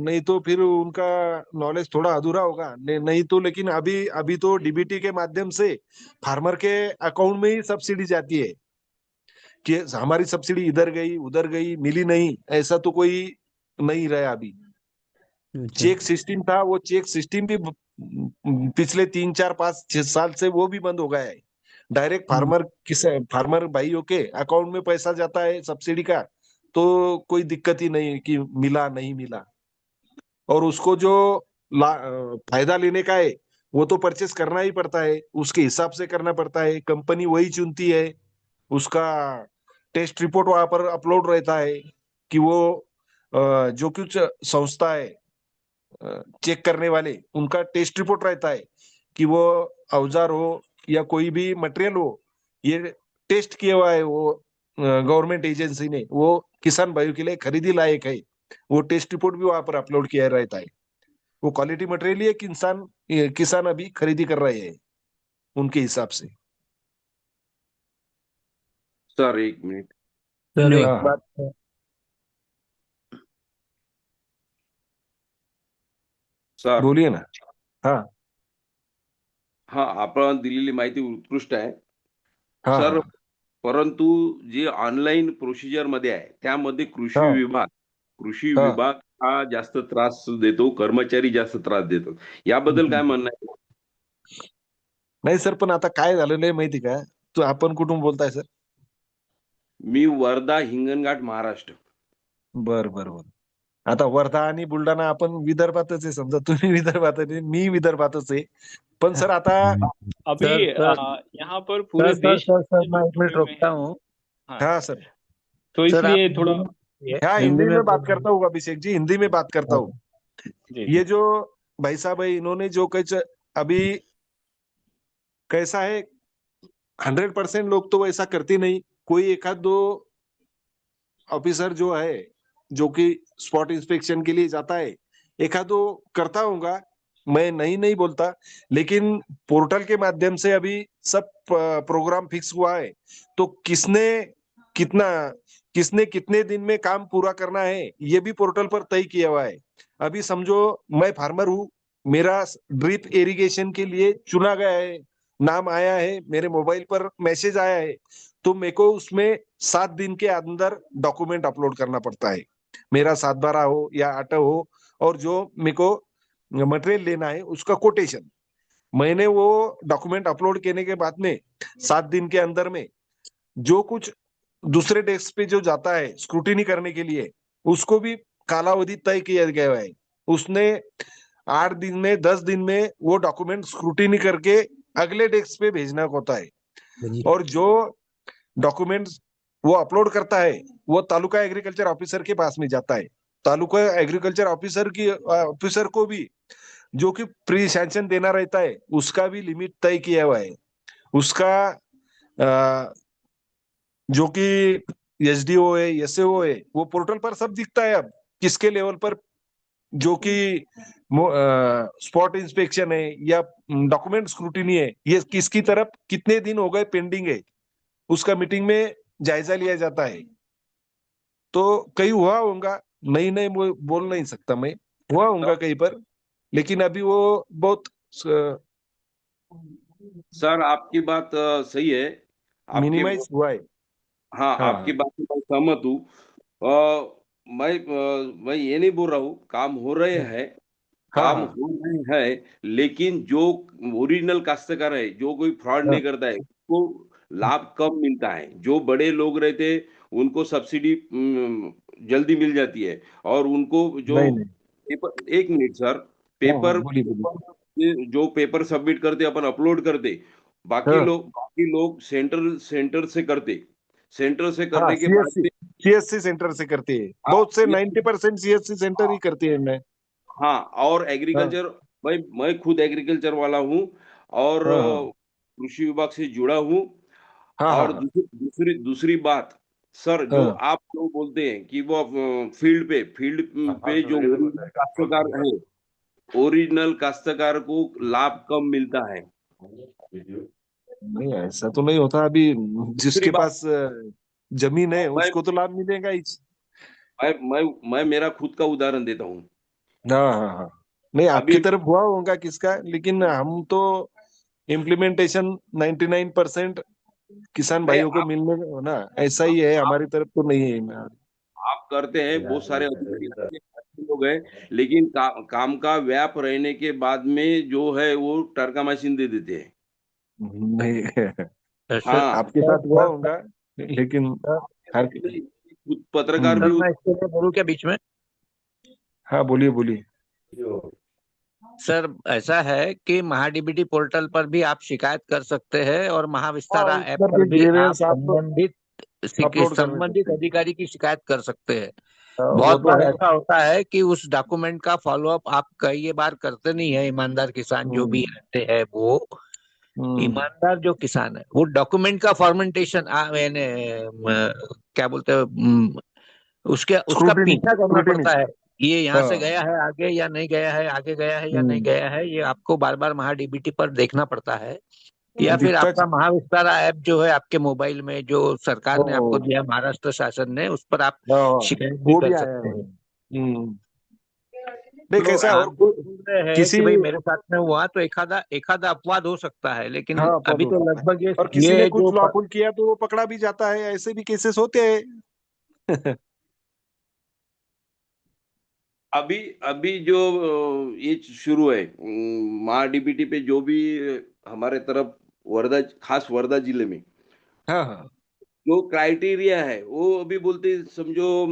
नहीं तो फिर उनका नॉलेज थोड़ा अधूरा होगा। नहीं तो लेकिन अभी अभी तो डीबीटी के माध्यम से फार्मर के अकाउंट में ही सब्सिडी जाती है, कि हमारी सब्सिडी इधर गई उधर गई मिली नहीं, ऐसा तो कोई नहीं रहा अभी। अच्छा। चेक सिस्टम था, वो चेक सिस्टम भी पिछले 3-4-5-6 साल से वो भी बंद हो गया है। डायरेक्ट हम्म। फार्मर भाइयों के अकाउंट में पैसा जाता है सब्सिडी का, तो कोई दिक्कत ही नहीं कि मिला नहीं मिला। और उसको जो फायदा लेने का है वो तो परचेस करना ही पड़ता है, उसके हिसाब से करना पड़ता है, कंपनी वही चुनती है। उसका टेस्ट रिपोर्ट वहां पर अपलोड रहता है कि वो जो कुछ संस्था है चेक करने वाले, उनका टेस्ट रिपोर्ट रहता है कि वो औजार हो या कोई भी मटेरियल हो, ये टेस्ट किया हुआ है वो गवर्नमेंट एजेंसी ने, वो किसान भाइयों के लिए खरीदी लायक है। वो टेस्ट रिपोर्ट भी वहां पर अपलोड किया रहता है। वो क्वालिटी मटेरियल ही है कि किसान अभी खरीदी कर रहे हैं उनके हिसाब से। सर एक मिनट। सर धन्यवाद। एक हाँ हाँ बात है। सर, बोलिए ना। हाँ हा, आपण दिलेली माहिती उत्कृष्ट आहे हाँ सर. हाँ परंतु जे ऑनलाईन प्रोसिजर मध्ये आहे त्यामध्ये हाँ कृषी हाँ। विभाग हा जास्त त्रास देतो, कर्मचारी जास्त त्रास देतो. याबद्दल काय म्हणणं आहे? नाही सर, पण आता काय झालेलं आहे माहिती का? तो आपण कुठून बोलताय सर? मी वर्धा हिंगणघाट महाराष्ट्र. बर बर बर. आता वर्धा आणि बुलढाणा आपण विदर्भातच आहे, समजा तुम्ही विदर्भात आहे मी विदर्भातच आहे. पण सर आता अभी सर सर यहाँ पर सर पूरे सर देश सर सर के मैं लोग एक जुड़े मिनट हुए रोकता हैं। हूँ। हाँ, हाँ सर। तो सर आप इसलिए हिंदी थोड़ा में हाँ हिंदी हिंदी में में बात बोलिए। करता हूँ अभिषेक जी, हिंदी में बात करता हूँ। जी ये जी जो भाई साहब है, इन्होंने जो कुछ अभी कैसा है, 100% लोग तो वैसा करते नहीं, कोई एक आध दो ऑफिसर जो है जो कि स्पॉट इंस्पेक्शन के लिए जाता है, एक आध दो करता होगा, मैं नहीं नहीं बोलता। लेकिन पोर्टल के माध्यम से अभी सब प्रोग्राम फिक्स हुआ है, तो कितना किसने कितने दिन में काम पूरा करना है ये भी पोर्टल पर तय किया हुआ है। अभी समझो मैं फार्मर हूँ, मेरा ड्रिप इरिगेशन के लिए चुना गया है, नाम आया है, मेरे मोबाइल पर मैसेज आया है, तो मेरे को उसमें 7 दिन के अंदर डॉक्यूमेंट अपलोड करना पड़ता है, मेरा 7/12 हो या 8 हो, और जो मेरे को मटेरियल लेना है उसका कोटेशन। मैंने वो डॉक्यूमेंट अपलोड करने के बाद में 7 दिन के अंदर में जो कुछ दूसरे डेस्क पे जो जाता है स्क्रूटिनी करने के लिए, उसको भी कालावधि तय किया गया है। उसने 8 दिन में 10 दिन में वो डॉक्यूमेंट स्क्रूटिनी करके अगले डेस्क पे भेजना होता है। और जो डॉक्यूमेंट्स वो अपलोड करता है वो तालुका एग्रीकल्चर ऑफिसर के पास में जाता है। तालुका एग्रीकल्चर ऑफिसर को भी जो कि प्री सैंक्शन देना रहता है उसका भी लिमिट तय किया हुआ है। उसका अ, जो कि एसडीओ है, एसएओ है, वो पोर्टल पर सब दिखता है अब, किसके लेवल पर जो कि स्पॉट इंस्पेक्शन है या डॉक्यूमेंट स्क्रूटिनी है, ये किसकी तरफ कितने दिन हो गए पेंडिंग है, उसका मीटिंग में जायजा लिया जाता है। तो कहीं हुआ होगा, नहीं नहीं बोल नहीं सकता मैं, हुआ होगा कहीं पर, लेकिन अभी वो बहुत सर आपकी बात सही है। आपके मिनिमाइज हुआ है। हाँ, आपकी हाँ बात से मैं सहमत हूँ। मैं ये नहीं बोल रहा हूँ काम हो रहे हैं, हाँ काम हाँ हो रहे हैं, लेकिन जो ओरिजिनल काश्तकार है, जो कोई फ्रॉड हाँ। नहीं करता है, उसको लाभ कम मिलता है। जो बड़े लोग रहते हैं उनको सब्सिडी जल्दी मिल जाती है। और उनको जो नहीं नहीं। पेपर, एक मिनट सर, हाँ हाँ पेपर बोलिए बोलिए। जो पेपर सबमिट करते अपन अपलोड करते, हाँ बाकी लोग सेंटर सेंटर से करते, सेंटर से हाँ। करने के बाद सीएससी में। सीएससी सेंटर से करती है, हाँ, बहुत से ये 90% सीएससी सेंटर ही करती है मैं। हाँ, और हाँ एग्रीकल्चर, मैं खुद एग्रीकल्चर वाला हूँ, और हाँ हाँ कृषि विभाग से जुड़ा हूँ। हाँ हाँ और हाँ दूसरी दूसरी बात, सर, जो हाँ। आप लोग बोलते हैं कि वो फील्ड पे जो ओरिजिनल काश्तकार है, ओरिजिनल काश्तकार को लाभ कम मिलता है। नहीं ऐसा तो नहीं होता अभी, दूसरी जिसके बात, पास जमीन है मैं उसको तो लाभ मिलेगा ही। मैं मेरा खुद का उदाहरण देता हूँ। हाँ हाँ हाँ। नहीं आपकी अभी तरफ हुआ होगा किसका, लेकिन हम तो इम्प्लीमेंटेशन 99% किसान नहीं, भाइयों को मिलने हो ना, ऐसा ही है, आप हमारी तरफ तो नहीं है। आप करते हैं, बहुत सारे अधिकारी अच्छे लोग हैं, लेकिन काम का व्याप रहने के बाद में जो है वो टरका मशीन दे देते हैं। नहीं सर हाँ, आपके साथ हुआ होगा, लेकिन सर हर खुद पत्रकार हम्म। भी सर, मैं इसके लिए बोलूं क्या बीच में? हाँ बोलिए बोलिए। सर, ऐसा है कि महाडीबीटी पोर्टल पर भी आप शिकायत कर सकते हैं, और हाँ महाविस्तारा उस ऐप पर पर भी भी आप ग्रीवेंस आप अपलोड करने संबंधित सकते हैं। अधिकारी की शिकायत कर सकते हैं। वो बहुत तो बार है। ऐसा होता है कि उस डॉक्यूमेंट का फॉलोअप आप कई बार करते नहीं है। ईमानदार किसान जो भी हम्म रहते हैं, वो हम्म। ईमानदार जो किसान है, वो डॉक्यूमेंट का फॉर्मेंटेशन मैंने क्या बोलते हैं, उसके उसका स्क्रूटिनी पीछा करना स्क्रूटिनी। पड़ता है। ये यहाँ से हाँ। गया है आगे या नहीं गया है, आगे गया है या नहीं हम्म। गया है, ये आपको बार बार महाडीबीटी पर देखना पड़ता है। या फिर दिक्कत। आपका महाविस्तारा ऐप जो है आपके मोबाइल में, जो सरकार ओ ने आपको दिया, महाराष्ट्र शासन ने, उस पर आप हाँ शिकायत भी वो भी कर आया सकते है। हैं। नहीं तो कैसा आप और जो बोल रहे हैं किसी। कि भाई मेरे साथ में हुआ, तो एखादा अपवाद हो सकता है, लेकिन हाँ पद अभी हो तो सकता है, लगभग और किसी ने ये कुछ जो लॉफुल किया तो वो पकड़ा भी जाता है, ऐसे भी केसेस होते हैं। अभी अभी जो ये शुरू है, महाडीबीटी पे जो भी हमारे तरफ, वर्धा, खास वर्धा जिले में हाँ हाँ जो क्राइटेरिया है, वो अभी बोलते समझो,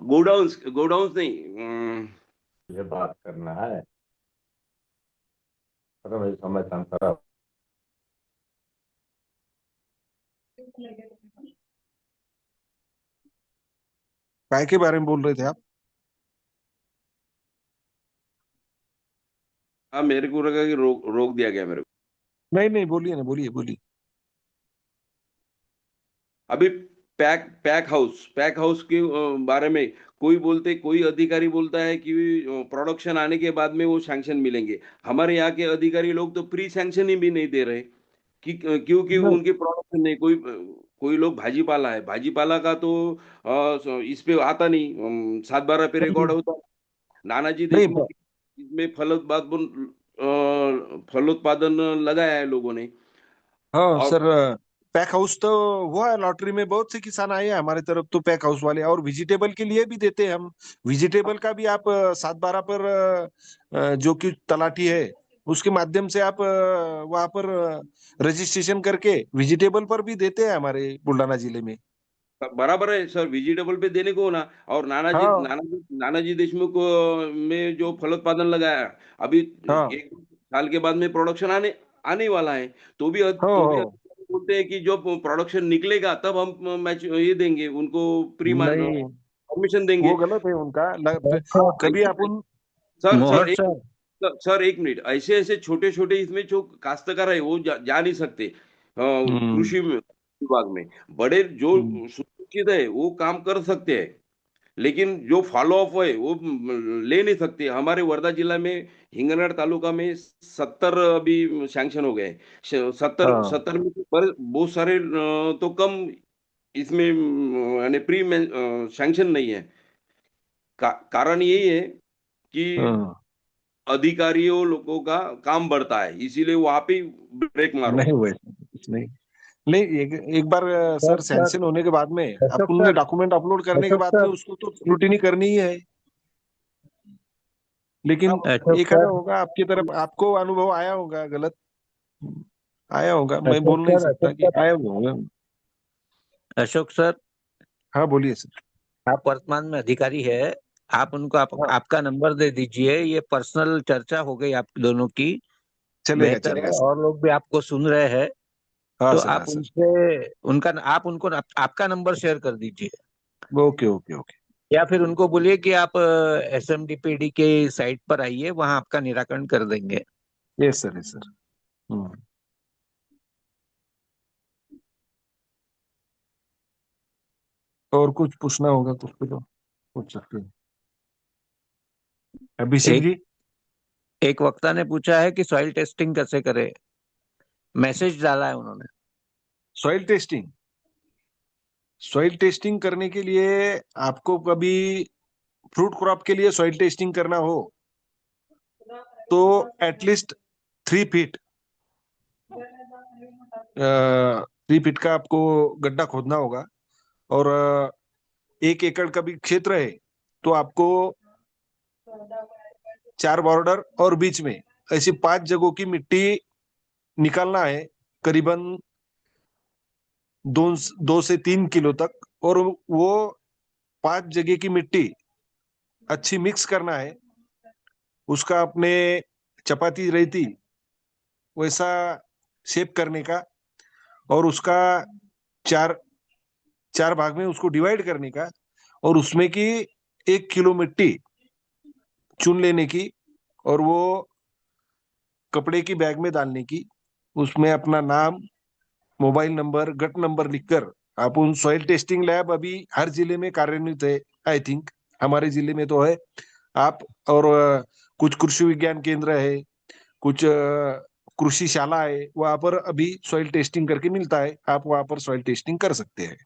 गोडाउंस गोडाउंस नहीं, ये बात करना है। अरे भाई समय संसार। काय के बारे में बोल रहे थे आप? हाँ, मेरे को लगा कि रोक रोक दिया गया मेरे को। नहीं नहीं, बोलिए ना, बोलिए बोलिए। अभी पैक हाउस के बारे में कोई बोलते, कोई अधिकारी बोलता है कि प्रोडक्शन आने के बाद में वो सैंक्शन मिलेंगे। हमारे यहाँ के अधिकारी लोग तो प्री सैंक्शन ही भी नहीं दे रहे कि क्योंकि नहीं, उनके प्रोडक्शन नहीं। कोई लोग भाजीपाला है, भाजीपाला का तो इस पे आता नहीं, 7/12 पे नहीं रिकॉर्ड होता। नानाजी नहीं, देशमुख इसमें फलोत्पादन लगाया है लोगों ने। हाँ और सर, पैक हाउस तो हुआ है लॉटरी में, बहुत से किसान आए हैं हमारे तरफ तो पैक हाउस वाले, और वेजिटेबल के लिए भी देते हैं हम। वेजिटेबल का भी आप 7/12 पर जो कि तलाठी है उसके माध्यम से आप वहां पर रजिस्ट्रेशन करके वेजिटेबल पर भी देते हैं हमारे बुल्डाना जिले में। बराबर है सर, वेजिटेबल पे देने को ना। और हाँ नानाजी देशमुख में जो फलोत्पादन लगाया, अभी हाँ 1 साल के बाद में प्रोडक्शन आने आने वाला है। हाँ तो भी हाँ। अधिकारी बोलते हैं कि जो प्रोडक्शन निकलेगा तब हम मैच ये देंगे उनको, प्री नहीं, परमिशन देंगे। वो गलत है उनका। अच्छा, कभी अपन। सर सर मोहन एक सर। सर 1 मिनट, ऐसे ऐसे छोटे छोटे इसमें जो काश्तकार है वो जा नहीं सकते हम्म, विभाग में। बड़े जो हम्म, सुशिक्षित है वो काम कर सकते हैं, लेकिन जो फॉलो अप है वो ले नहीं सकते। हमारे वर्धा जिला में हिंगनघाट तालुका में 70 अभी सैंक्शन हो गए। 70 हाँ 70 में तो बहुत सारे तो कम इसमें यानी प्री सैंक्शन नहीं है। कारण यही है कि हाँ। अधिकारियों लोगों का काम बढ़ता है, इसीलिए वहां पे ब्रेक मारो। नहीं हुए कुछ नहीं। नहीं, एक बार सर सर सर, सैंक्शन होने के बाद में अशोक अपन ने सर, डॉक्यूमेंट अपलोड करने के अशोक बाद में सर, उसको तो स्क्रूटिनी करनी ही है। लेकिन अशोक एक आधा सर, होगा आपकी तरफ, आपको अनुभव आया होगा गलत, आया होगा, मैं अशोक बोल नहीं सर, सकता अशोक कि सर, आया होगा। अशोक सर, हाँ बोलिए सर। आप वर्तमान में अधिकारी है। आप उनको हाँ, आपका नंबर दे दीजिए। ये पर्सनल चर्चा हो गई आप दोनों की। चलेगा बेहतर चलेगा है, सर। और लोग भी आपको सुन रहे हैं। हाँ तो सर, हाँ आप सर। उनसे उनका आप उनको आपका नंबर शेयर कर दीजिए। Okay okay okay. या फिर उनको बोलिए कि आप एसएमडीपीडी के साइट पर आइए, वहां आपका निराकरण कर देंगे। Yes sir, yes sir. Hmm. और कुछ पूछना होगा कुछ तो पूछ सकते हैं। अभिषेक एक जी। एक वक्ता ने पूछा है कि सॉइल टेस्टिंग कैसे करें। मैसेज डाला है उन्होंने। सॉइल टेस्टिंग, सॉइल टेस्टिंग करने के लिए आपको कभी फ्रूट क्रॉप के लिए सॉइल टेस्टिंग करना हो तो एटलीस्ट 3 फीट, 3 फीट का आपको गड्ढा खोदना होगा। और 1 एकड़ का भी क्षेत्र है तो आपको 4 बॉर्डर और बीच में ऐसी 5 जगहों की मिट्टी निकालना है, करीबन 2 से 3 किलो तक। और वो 5 जगह की मिट्टी अच्छी मिक्स करना है, उसका अपने चपाती रहती वैसा शेप करने का, और उसका चार चार भाग में उसको डिवाइड करने का, और उसमें की 1 किलो मिट्टी चुन लेने की, और वो कपड़े की बैग में डालने की। उसमें अपना नाम, मोबाइल नंबर, गट नंबर लिखकर आप उन सॉइल टेस्टिंग लैब अभी हर जिले में कार्यान्वित है, आई थिंक हमारे जिले में तो है। आप और कुछ कृषि विज्ञान केंद्र है, कुछ कृषि शाला है, वहां पर अभी सॉइल टेस्टिंग करके मिलता है, आप वहां पर सॉइल टेस्टिंग कर सकते हैं।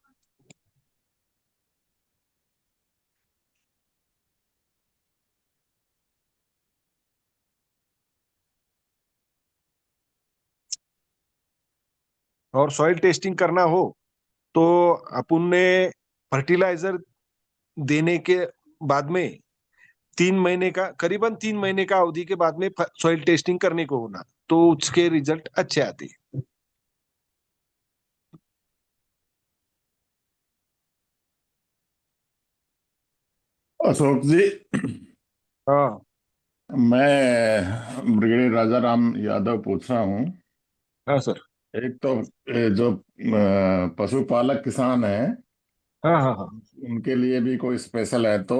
और सॉइल टेस्टिंग करना हो तो अपन ने फर्टिलाइजर देने के बाद में 3 महीने का, करीबन 3 महीने का अवधि के बाद में सॉइल टेस्टिंग करने को होना, तो उसके रिजल्ट अच्छे आते हैं। अशोक जी, हाँ मैं ब्रिगेडियर राजा राम यादव पूछ रहा हूँ। हाँ सर। एक तो जो पशुपालक किसान हैं हाँ हाँ हाँ। उनके लिए भी कोई स्पेशल है तो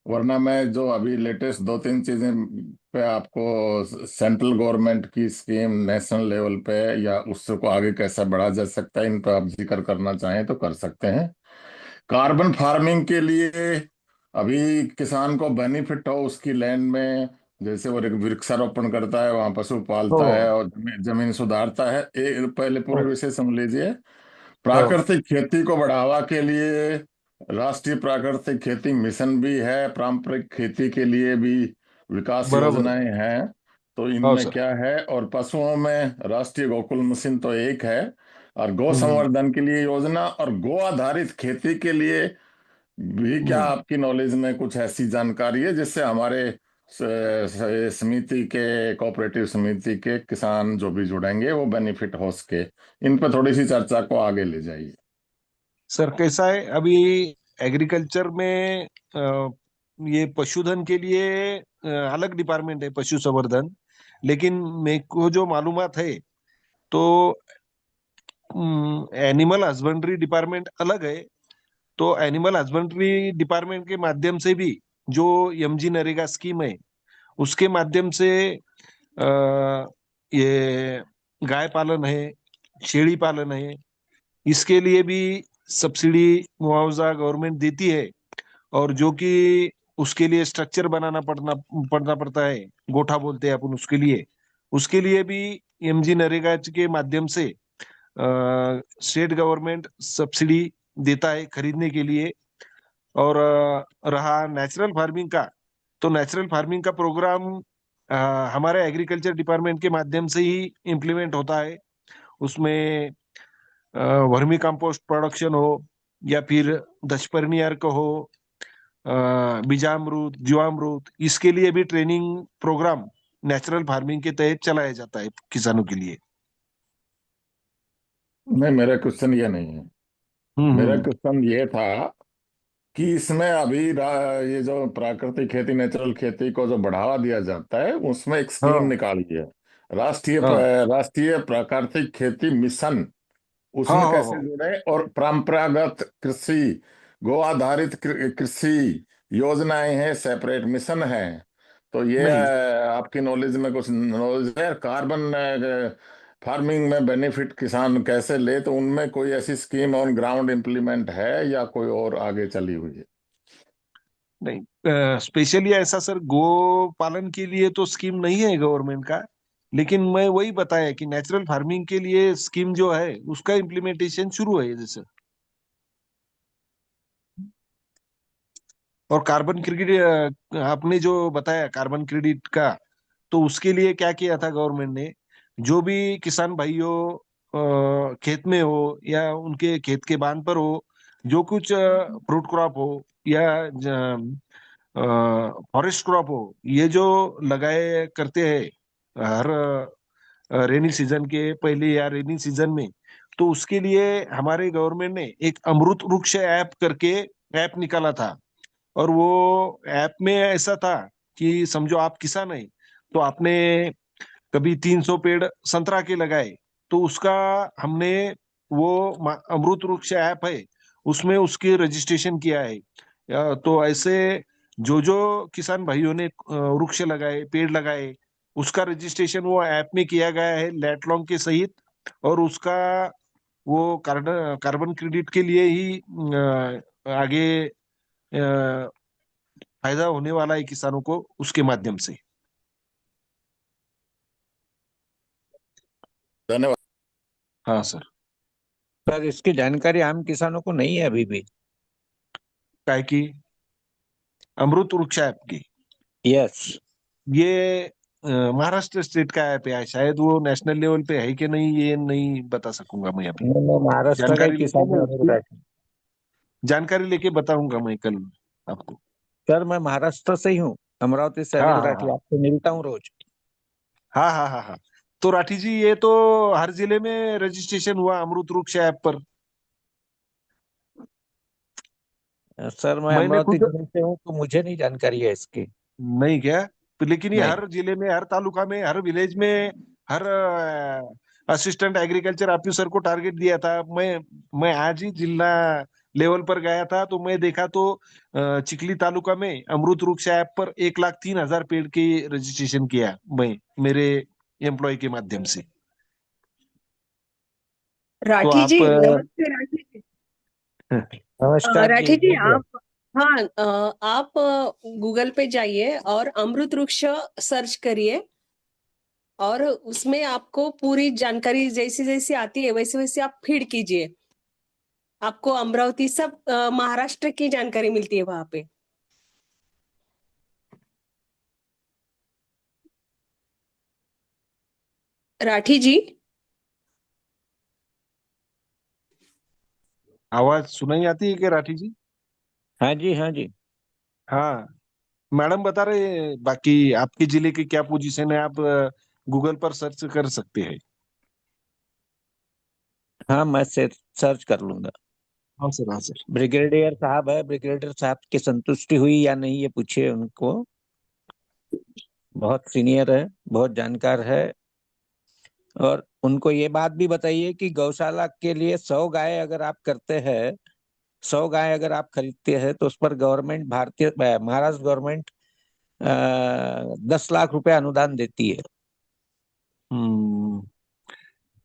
वरना मैं जो अभी लेटेस्ट दो तीन चीजें पे आपको सेंट्रल गवर्नमेंट की स्कीम नेशनल लेवल पे या उससे को आगे कैसा बढ़ा जा सकता है, इन पर आप जिक्र करना चाहें तो कर सकते हैं। कार्बन फार्मिंग के लिए अभी किसान को बेनिफिट हो उसकी लैंड में, जैसे वो वृक्षारोपण करता है, वहां पशु हो पालता है और जमीन सुधारता है। पहले पूरे हो विषय समझ लीजिए। हो प्राकृतिक खेती को बढ़ावा के लिए राष्ट्रीय प्राकृतिक खेती मिशन भी है, पारंपरिक खेती के लिए भी विकास बराबर है। योजनाएं हैं। तो हाँ इनमें सर। क्या है, और पशुओं में राष्ट्रीय गोकुल मिशन तो एक है, और गौ हम्म संवर्धन के लिए योजना और गो आधारित खेती के लिए भी क्या हम्म आपकी नॉलेज में कुछ ऐसी जानकारी है जिससे हमारे समिति के कोऑपरेटिव समिति के किसान जो भी जुड़ेंगे वो बेनिफिट हो सके? इन पर थोड़ी सी चर्चा को आगे ले जाइए। सर, कैसा है अभी एग्रीकल्चर में ये पशुधन के लिए अलग डिपार्टमेंट है, पशु संवर्धन। लेकिन मेरे को जो मालूमात है तो एनिमल हस्बेंड्री डिपार्टमेंट अलग है। तो एनिमल हस्बेंड्री डिपार्टमेंट के माध्यम से भी जो एमजी नरेगा स्कीम है उसके माध्यम से ये गाय पालन है, शेळी पालन है, इसके लिए भी सब्सिडी मुआवजा गवर्नमेंट देती है। और जो कि उसके लिए स्ट्रक्चर बनाना पड़ना पड़ना पड़ता है, गोठा बोलते हैं अपन उसके लिए भी एमजी नरेगा के माध्यम से स्टेट गवर्नमेंट सब्सिडी देता है खरीदने के लिए। और रहा नेचुरल फार्मिंग का, तो नेचुरल फार्मिंग का प्रोग्राम हमारे एग्रीकल्चर डिपार्टमेंट के माध्यम से ही इम्प्लीमेंट होता है। उसमें वर्मी कंपोस्ट प्रोडक्शन हो या फिर दशपर्णी अर्क हो, बीजामृत, जीवामृत, इसके लिए भी ट्रेनिंग प्रोग्राम नेचुरल फार्मिंग के तहत चलाया जाता है किसानों के लिए। नहीं, मेरा क्वेश्चन ये नहीं है। मेरा हम्म। क्वेश्चन ये था कि इसमें अभी ये जो प्राकृतिक खेती नेचुरल खेती को जो बढ़ावा दिया जाता है उसमें एक स्कीम हाँ निकाली है, राष्ट्रीय हाँ राष्ट्रीय प्राकृतिक खेती मिशन। हाँ उसमें हाँ कैसे हाँ। जुड़े? और परंपरागत कृषि, गो आधारित कृषि योजनाएं हैं, सेपरेट मिशन है। तो ये नहीं आपकी नॉलेज में कुछ नॉलेज है? कार्बन फार्मिंग में बेनिफिट किसान कैसे ले, तो उनमें कोई ऐसी स्कीम ऑन ग्राउंड इम्प्लीमेंट है या कोई और आगे चली हुई है? नहीं, स्पेशली ऐसा सर गो पालन के लिए तो स्कीम नहीं है गवर्नमेंट का। लेकिन मैं वही बताया कि नेचुरल फार्मिंग के लिए स्कीम जो है उसका इम्प्लीमेंटेशन शुरू है जैसे। और कार्बन क्रेडिट आपने जो बताया कार्बन क्रेडिट का, तो उसके लिए क्या किया था गवर्नमेंट ने, जो भी किसान भाइयों खेत में हो या उनके खेत के बांध पर हो, जो कुछ फ्रूट क्रॉप हो या फॉरेस्ट क्रॉप हो, ये जो लगाए करते हैं हर रेनी सीजन के पहले या रेनी सीजन में, तो उसके लिए हमारे गवर्नमेंट ने एक अमृत वृक्ष ऐप करके ऐप निकाला था। और वो ऐप में ऐसा था कि समझो आप किसान है, तो आपने कभी 300 पेड़ संतरा के लगाए, तो उसका हमने वो अमृत वृक्ष ऐप है उसमें उसकी रजिस्ट्रेशन किया है। तो ऐसे जो जो किसान भाइयों ने वृक्ष लगाए, पेड़ लगाए, उसका रजिस्ट्रेशन वो ऐप में किया गया है लेटलॉन्ग के सहित। और उसका वो कार्बन कार्बन क्रेडिट के लिए ही आगे फायदा होने वाला है किसानों को उसके माध्यम से। धन्यवाद। हाँ सर। सर इसकी जानकारी आम किसानों को नहीं है अभी भी। काय की अमृत वृक्ष ऐप की यस। ये महाराष्ट्र स्टेट का ऐप है, शायद वो नेशनल लेवल पे है कि नहीं ये नहीं बता सकूंगा मैं अभी। मैं महाराष्ट्र का ही जानकारी लेके किसान मैं हूँ उसकी अमृत। जानकारी लेके बताऊंगा मैं कल आपको। सर मैं महाराष्ट्र से ही हूँ, अमरावती से हाँ अनिल हाँ राठी, हाँ आपसे मिलता हूँ रोज। हाँ हाँ हाँ हाँ। तो राठी जी ये तो हर जिले में रजिस्ट्रेशन हुआ अमृत वृक्ष ऐप पर। सर मैं मैंने अमरावती खुद जिले से हूँ तो मुझे नहीं जानकारी है इसकी। नहीं क्या, तो लेकिन ये नहीं। हर जिले में, हर तालुका में, हर विलेज में, हर असिस्टेंट एग्रीकल्चर ऑफिसर को टारगेट दिया था। मैं आज ही जिला लेवल पर गया था, तो मैं देखा तो चिखली तालुका में अमृत वृक्ष ऐप पर 1,03,000 पेड़ की रजिस्ट्रेशन किया मैं मेरे एम्प्लॉय के माध्यम से। तो राठी आप जी, नमस्ते राठी जी। नमस्कार जी, राठी जी, बोलिए। आप, हाँ, आप गूगल पे जाइए और अमृत वृक्ष सर्च करिए, और उसमें आपको पूरी जानकारी जैसी जैसी आती है वैसे वैसे आप फीड कीजिए। आपको अमरावती सब महाराष्ट्र की जानकारी मिलती है वहां पे। राठी जी, आवाज सुनाई आती है क्या राठी जी? हाँ जी, हाँ जी। हाँ, मैडम बता रहे हैं, बाकी आपके जिले की क्या पोजीशन है, आप गूगल पर सर्च कर सकते हैं। हाँ, मैं से सर्च कर लूंगा। हाँ सर, हाँ सर। ब्रिगेडियर साहब है, ब्रिगेडियर साहब की संतुष्टि हुई या नहीं ये पूछिए उनको। बहुत सीनियर है, बहुत जानकार है। और उनको ये बात भी बताइए कि गौशाला के लिए 100 गाय अगर आप करते हैं, 100 गाय अगर आप खरीदते हैं, तो उस पर गवर्नमेंट, भारतीय महाराष्ट्र गवर्नमेंट 10 लाख रुपए अनुदान देती है। हम्म,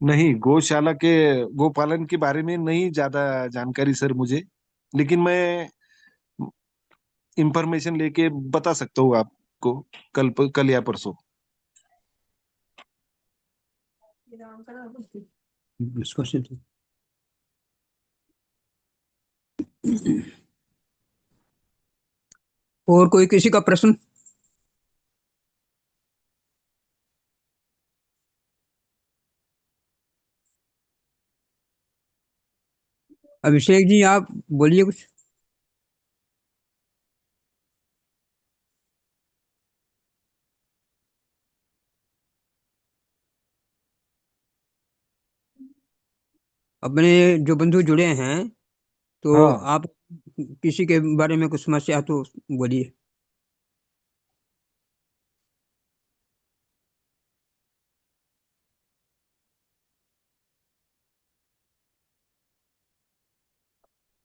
नहीं, गौशाला के गोपालन के बारे में नहीं ज्यादा जानकारी सर मुझे, लेकिन मैं इंफॉर्मेशन लेके बता सकता हूँ आपको कल या परसों। और कोई किसी का प्रश्न? अभिषेक जी, आप बोलिए कुछ। अपने जो बंधु जुड़े हैं, तो हाँ, आप किसी के बारे में कुछ समस्या तो बोलिए।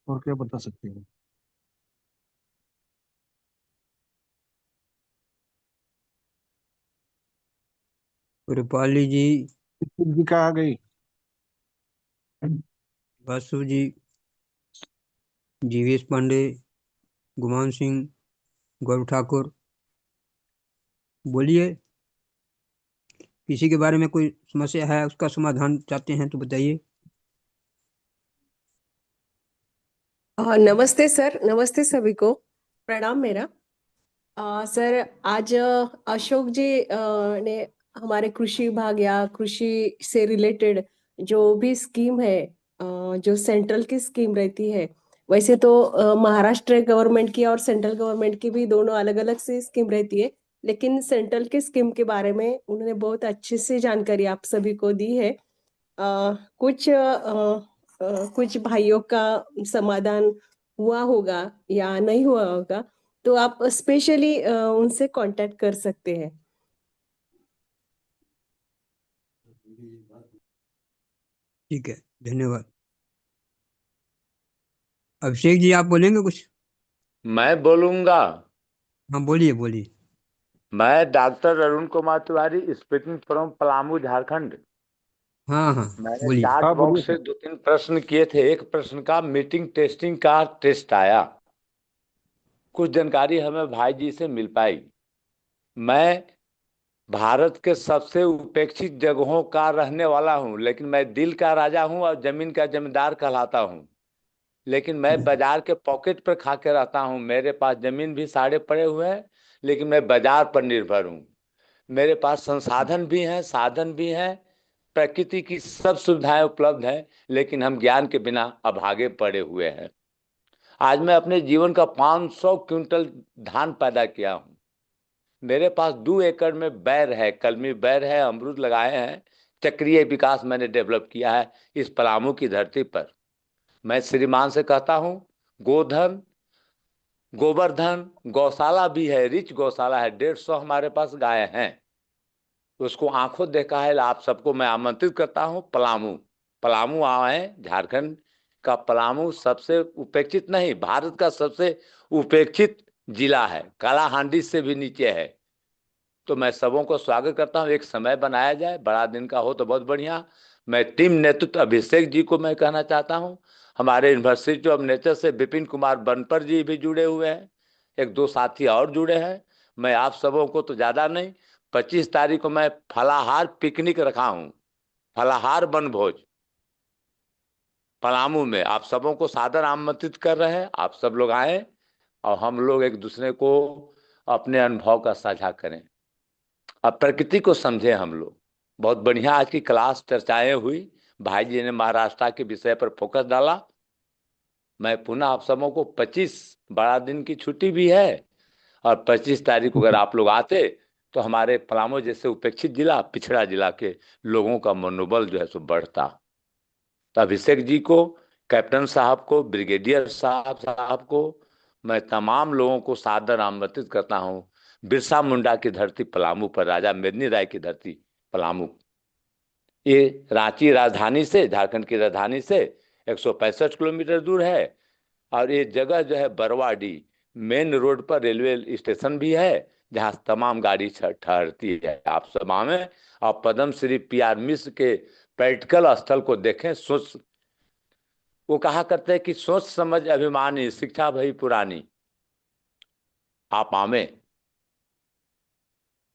और क्या बता सकते हैं? रूपाली जी, जी कहाँ गई? वासु जी, जीवेश पांडे, गुमान सिंह, गौरव ठाकुर, बोलिए। किसी के बारे में कोई समस्या है, उसका समाधान चाहते हैं तो बताइए। नमस्ते सर, नमस्ते सभी को, प्रणाम मेरा। सर, आज अशोक जी ने हमारे कृषि विभाग या कृषि से रिलेटेड जो भी स्कीम है, जो सेंट्रल की स्कीम रहती है, वैसे तो महाराष्ट्र गवर्नमेंट की और सेंट्रल गवर्नमेंट की भी दोनों अलग अलग से स्कीम रहती है, लेकिन सेंट्रल की स्कीम के बारे में उन्होंने बहुत अच्छे से जानकारी आप सभी को दी है। कुछ भाइयों का समाधान हुआ होगा या नहीं हुआ होगा, तो आप स्पेशली उनसे कांटेक्ट कर सकते हैं। ठीक है, धन्यवाद। अभिषेक जी, आप बोलेंगे कुछ? मैं बोलूंगा। हाँ, बोलिए बोलिए। मैं doctor Arun Kumar Tiwari, speaking from Palamu, Jharkhand. हाँ हाँ, मैंने बोलिए। चार्ट हाँ बोलिए बॉक्स से सर। 2-3 प्रश्न किए थे। एक प्रश्न का मीटिंग टेस्टिंग का टेस्ट आया, कुछ जानकारी हमें भाई जी से मिल पाई। मैं भारत के सबसे उपेक्षित जगहों का रहने वाला हूं, लेकिन मैं दिल का राजा हूं और जमीन का जमींदार कहलाता हूं। लेकिन मैं बाजार के पॉकेट पर खा के रहता हूं। मेरे पास जमीन भी साढ़े पड़े हुए हैं, लेकिन मैं बाजार पर निर्भर हूं। मेरे पास संसाधन भी हैं, साधन भी हैं, प्रकृति की सब सुविधाएं उपलब्ध हैं, लेकिन हम ज्ञान के बिना अभागे पड़े हुए हैं। आज मैं अपने जीवन का 500 क्विंटल धान पैदा किया हूँ। मेरे पास 2 एकड़ में बैर है, कलमी बैर है, अमरूद लगाए हैं। चक्रीय विकास मैंने डेवलप किया है इस पलामू की धरती पर। मैं श्रीमान से कहता हूँ, गोधन, गोवर्धन, गौशाला भी है, रिच गौशाला है, 150 हमारे पास गाय हैं। उसको आंखों देखा है। आप सबको मैं आमंत्रित करता हूँ, पलामू, पलामू आए, झारखंड का पलामू सबसे उपेक्षित नहीं, भारत का सबसे उपेक्षित जिला है, कालाहांडी से भी नीचे है। तो मैं सबों को स्वागत करता हूँ, एक समय बनाया जाए, बड़ा दिन का हो तो बहुत बढ़िया। मैं टीम नेतृत्व अभिषेक जी को मैं कहना चाहता हूँ, हमारे यूनिवर्सिटी ऑफ नेचर से विपिन कुमार बनपर जी भी जुड़े हुए हैं, एक दो साथी और जुड़े हैं। मैं आप सबों को तो ज्यादा नहीं, 25 तारीख को मैं फलाहार पिकनिक रखा हूँ, फलाहार वनभोज पलामू में, आप सबों को सादर आमंत्रित कर रहे हैं। आप सब लोग आए और हम लोग एक दूसरे को अपने अनुभव का साझा करें, अब प्रकृति को समझे हम लोग। बहुत बढ़िया आज की क्लास चर्चाएं हुई, भाई जी ने महाराष्ट्र के विषय पर फोकस डाला। मैं पुनः आप सबों को 25 बड़ा दिन की छुट्टी भी है, और 25 तारीख को अगर आप लोग आते तो हमारे पलामू जैसे उपेक्षित जिला, पिछड़ा जिला के लोगों का मनोबल जो है सो बढ़ता। तो अभिषेक जी को, कैप्टन साहब को, ब्रिगेडियर साहब को, मैं तमाम लोगों को सादर आमंत्रित करता हूँ बिरसा मुंडा की धरती पलामू पर, राजा मेदिनी राय की धरती पलामू। ये रांची राजधानी से, झारखंड की राजधानी से 165 किलोमीटर दूर है, और ये जगह जो है बरवाडी मेन रोड पर रेलवे स्टेशन भी है, जहाँ तमाम गाड़ी ठहरती है। आप सब आए और पद्म श्री PR मिश्र के प्रैक्टिकल स्थल को देखें। सोच, वो कहा करते हैं कि सोच समझ अभिमानी, शिक्षा भई पुरानी। आप आमे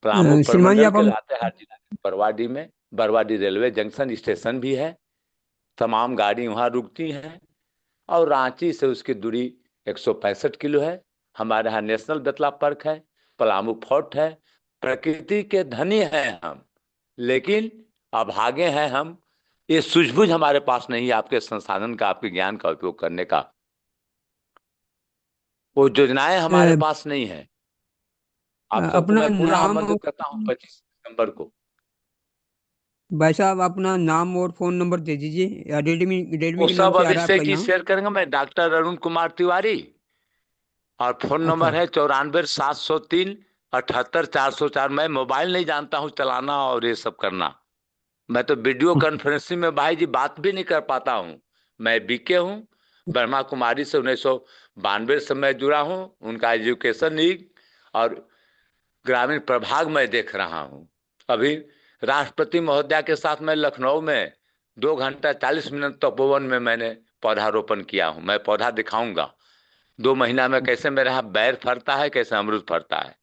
पलामू श्रीमान जी, प्रमंडल आप के हम लातेहार जिला के बरवाडी में, बरवाडी रेलवे जंक्शन स्टेशन भी है, तमाम गाड़ी वहाँ रुकती हैं, और रांची से उसकी दूरी 165 किलो है। हमारे यहाँ नेशनल बेतला पार्क है, पलामू फोर्ट है। प्रकृति के धनी हैं हम, लेकिन अभागे हैं हम, ये सूझबूझ हमारे पास नहीं है आपके संसाधन का, आपके ज्ञान का उपयोग करने का, वो योजनाएं हमारे पास नहीं है। आप सबको अपना मैं पुनः नाम, आमंत्रित करता हूँ 25 सितंबर को। भाई साहब अपना नाम और फोन नंबर दे दीजिए, या रेडमी वो के नाम सब से आ रहा है आपका अभिषेक जी यहाँ। शेयर करेंगे। मैं डॉक्टर अरुण कुमार तिवारी, और फोन अच्छा, नंबर है 94 703 78 404। मैं मोबाइल नहीं जानता हूँ चलाना और ये सब करना, मैं तो वीडियो कॉन्फ्रेंसिंग में भाई जी बात भी नहीं कर पाता हूँ। मैं बीके हूँ, ब्रह्मा कुमारी से 1992 से मैं जुड़ा हूँ, उनका एजुकेशन लीग और ग्रामीण प्रभाग में देख रहा हूँ। अभी राष्ट्रपति महोदया के साथ मैं लखनऊ में 2 घंटा 40 मिनट तपोवन में मैंने पौधारोपण किया हूँ। मैं पौधा दिखाऊंगा 2 महीना में कैसे मेरे यहाँ बैर फरता है, कैसे अमरूद फरता है।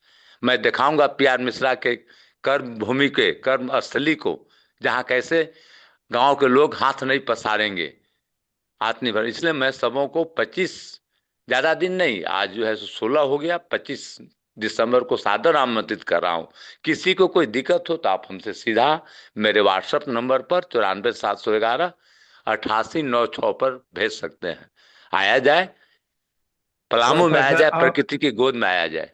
मैं दिखाऊंगा PR मिश्रा के कर्म भूमि के कर्म स्थली को, जहाँ कैसे गांव के लोग हाथ नहीं पसारेंगे, आत्मनिर्भर। इसलिए मैं सबों को 25, ज्यादा दिन नहीं, आज जो है 16 हो गया, 25 दिसंबर को सादर आमंत्रित कर रहा हूँ। किसी को कोई दिक्कत हो तो आप हमसे सीधा मेरे व्हाट्सएप नंबर पर 94 711 8896 पर भेज सकते हैं। आया जाए, पलामू में आया प्रोफेसर जाए, प्रकृति की गोद में आया जाए।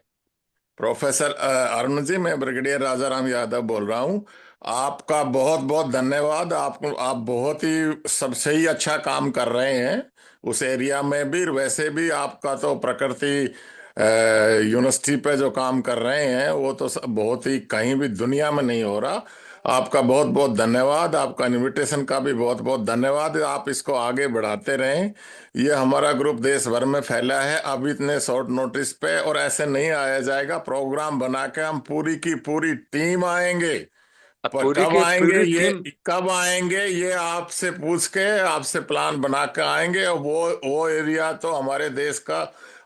प्रोफेसर अरुण जी, मैं ब्रिगेडियर राजाराम यादव बोल रहा हूँ। आपका बहुत बहुत धन्यवाद। आप बहुत ही सबसे ही अच्छा काम कर रहे हैं उस एरिया में भी। वैसे भी आपका तो प्रकृति यूनिवर्सिटी पे जो काम कर रहे हैं वो तो बहुत ही कहीं भी दुनिया में नहीं हो रहा। आपका बहुत बहुत धन्यवाद। आपका इनविटेशन का भी बहुत बहुत धन्यवाद। आप इसको आगे बढ़ाते रहें। ये हमारा ग्रुप देश भर में फैला है। अब इतने शॉर्ट नोटिस पे और ऐसे नहीं आया जाएगा। प्रोग्राम बना के हम पूरी की पूरी टीम आएंगे। अब पर पूरी की पूरी टीम कब आएंगे ये आपसे पूछ के, आपसे प्लान बना के आएंगे। और वो एरिया तो हमारे देश का,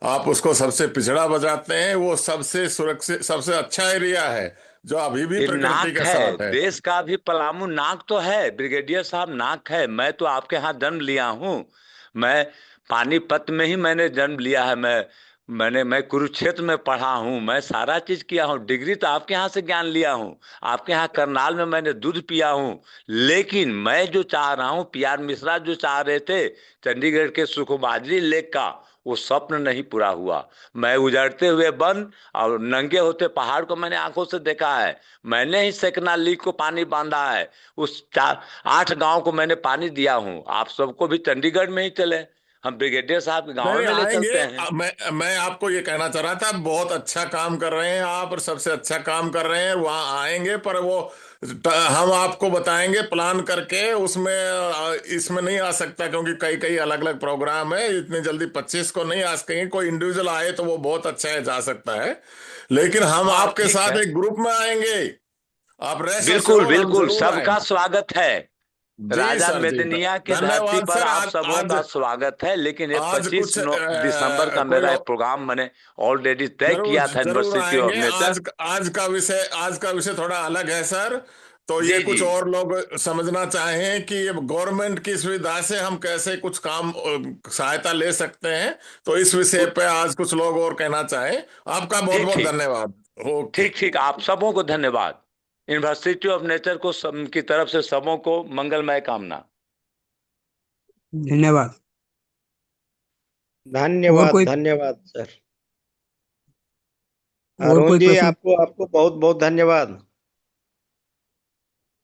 आप उसको सबसे पिछड़ा बताते हैं, वो सबसे सुरक्षित सबसे अच्छा एरिया है जो अभी भी ये प्रकृति नाक के है साथ है। देश का, भी पलामू नाक तो है ब्रिगेडियर साहब, नाक है। मैं तो आपके यहाँ जन्म लिया हूँ, मैं पानीपत में ही मैंने जन्म लिया है। मैं कुरुक्षेत्र में पढ़ा हूँ, मैं सारा चीज किया हूँ। डिग्री तो आपके यहाँ से ज्ञान लिया हूँ, आपके यहाँ करनाल में मैंने दूध पिया हूँ। लेकिन मैं जो चाह रहा हूँ, PR मिश्रा जो चाह रहे थे चंडीगढ़ के सुखमाद्री लेक का, वो स्वप्न नहीं पूरा हुआ। मैं उजड़ते हुए वन और नंगे होते पहाड़ को मैंने आंखों से देखा है। मैंने ही सेकना लीक को पानी बांधा है, उस 8 गांव को मैंने पानी दिया हूँ। आप सबको भी चंडीगढ़ में ही चले, हम ब्रिगेडियर साहब के नहीं गांव नहीं, में ले आएंगे। चलते हैं। मैं आपको ये कहना चाह रहा था, बहुत अच्छा काम कर रहे हैं आप और सबसे अच्छा काम कर रहे हैं। वहां आएंगे, पर वो हम आपको बताएंगे प्लान करके, उसमें इसमें नहीं आ सकता क्योंकि कई कई अलग अलग प्रोग्राम है, इतनी जल्दी 25 को नहीं आ सकेंगे। कोई इंडिविजुअल आए तो वो बहुत अच्छा है, जा सकता है, लेकिन हम हाँ आपके ठीक साथ है, एक ग्रुप में आएंगे। आप रेस्ट बिल्कुल अश्योर्ड, हम बिल्कुल, जरूर सबका आएंगे। स्वागत है। जी राजा सर जी, मेदिनिया की धरती धन्यवाद पर सर। आप आज सबों आज का स्वागत है। लेकिन ये आज 25 कुछ दिसंबर का कोई मेरा एक प्रोग्राम मैंने ऑलरेडी तय जरूर किया था जरूर यूनिवर्सिटी ऑफ आएंगे। नेचर। आज का विषय थोड़ा अलग है सर। तो ये जी जी, कुछ और लोग समझना चाहें कि ये गवर्नमेंट की सुविधा से हम कैसे कुछ काम सहायता ले सकते हैं, तो इस विषय पे आज कुछ लोग और कहना चाहें। आपका बहुत ठीक बहुत ठीक, धन्यवाद। ओके। ठीक ठीक, आप सबों को धन्यवाद। यूनिवर्सिटी ऑफ नेचर को की तरफ से सबों को मंगलमय कामना। धन्यवाद। और धन्यवाद कोई धन्यवाद सर। और अरुण कोई जी, प्रश्न? आपको आपको बहुत बहुत धन्यवाद।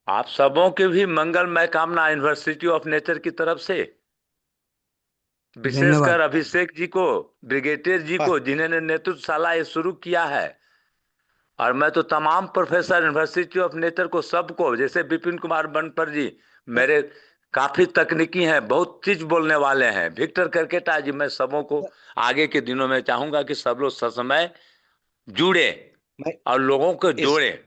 आप सबों की भी मंगलमय कामना यूनिवर्सिटी ऑफ नेचर की तरफ से, विशेषकर धन्यवाद। अभिषेक जी को, ब्रिगेडियर जी को, जिन्होंने नेतृत्वशाला ये शुरू किया है। और मैं तो तमाम प्रोफेसर यूनिवर्सिटी ऑफ नेचर को, सबको, जैसे विपिन कुमार बनपर जी मेरे काफी तकनीकी हैं, बहुत चीज बोलने वाले हैं, विक्टर करकेटा जी, मैं सबों को आगे के दिनों में चाहूंगा कि सब लोग ससमय जुड़े मैं और लोगों को इस जोड़े।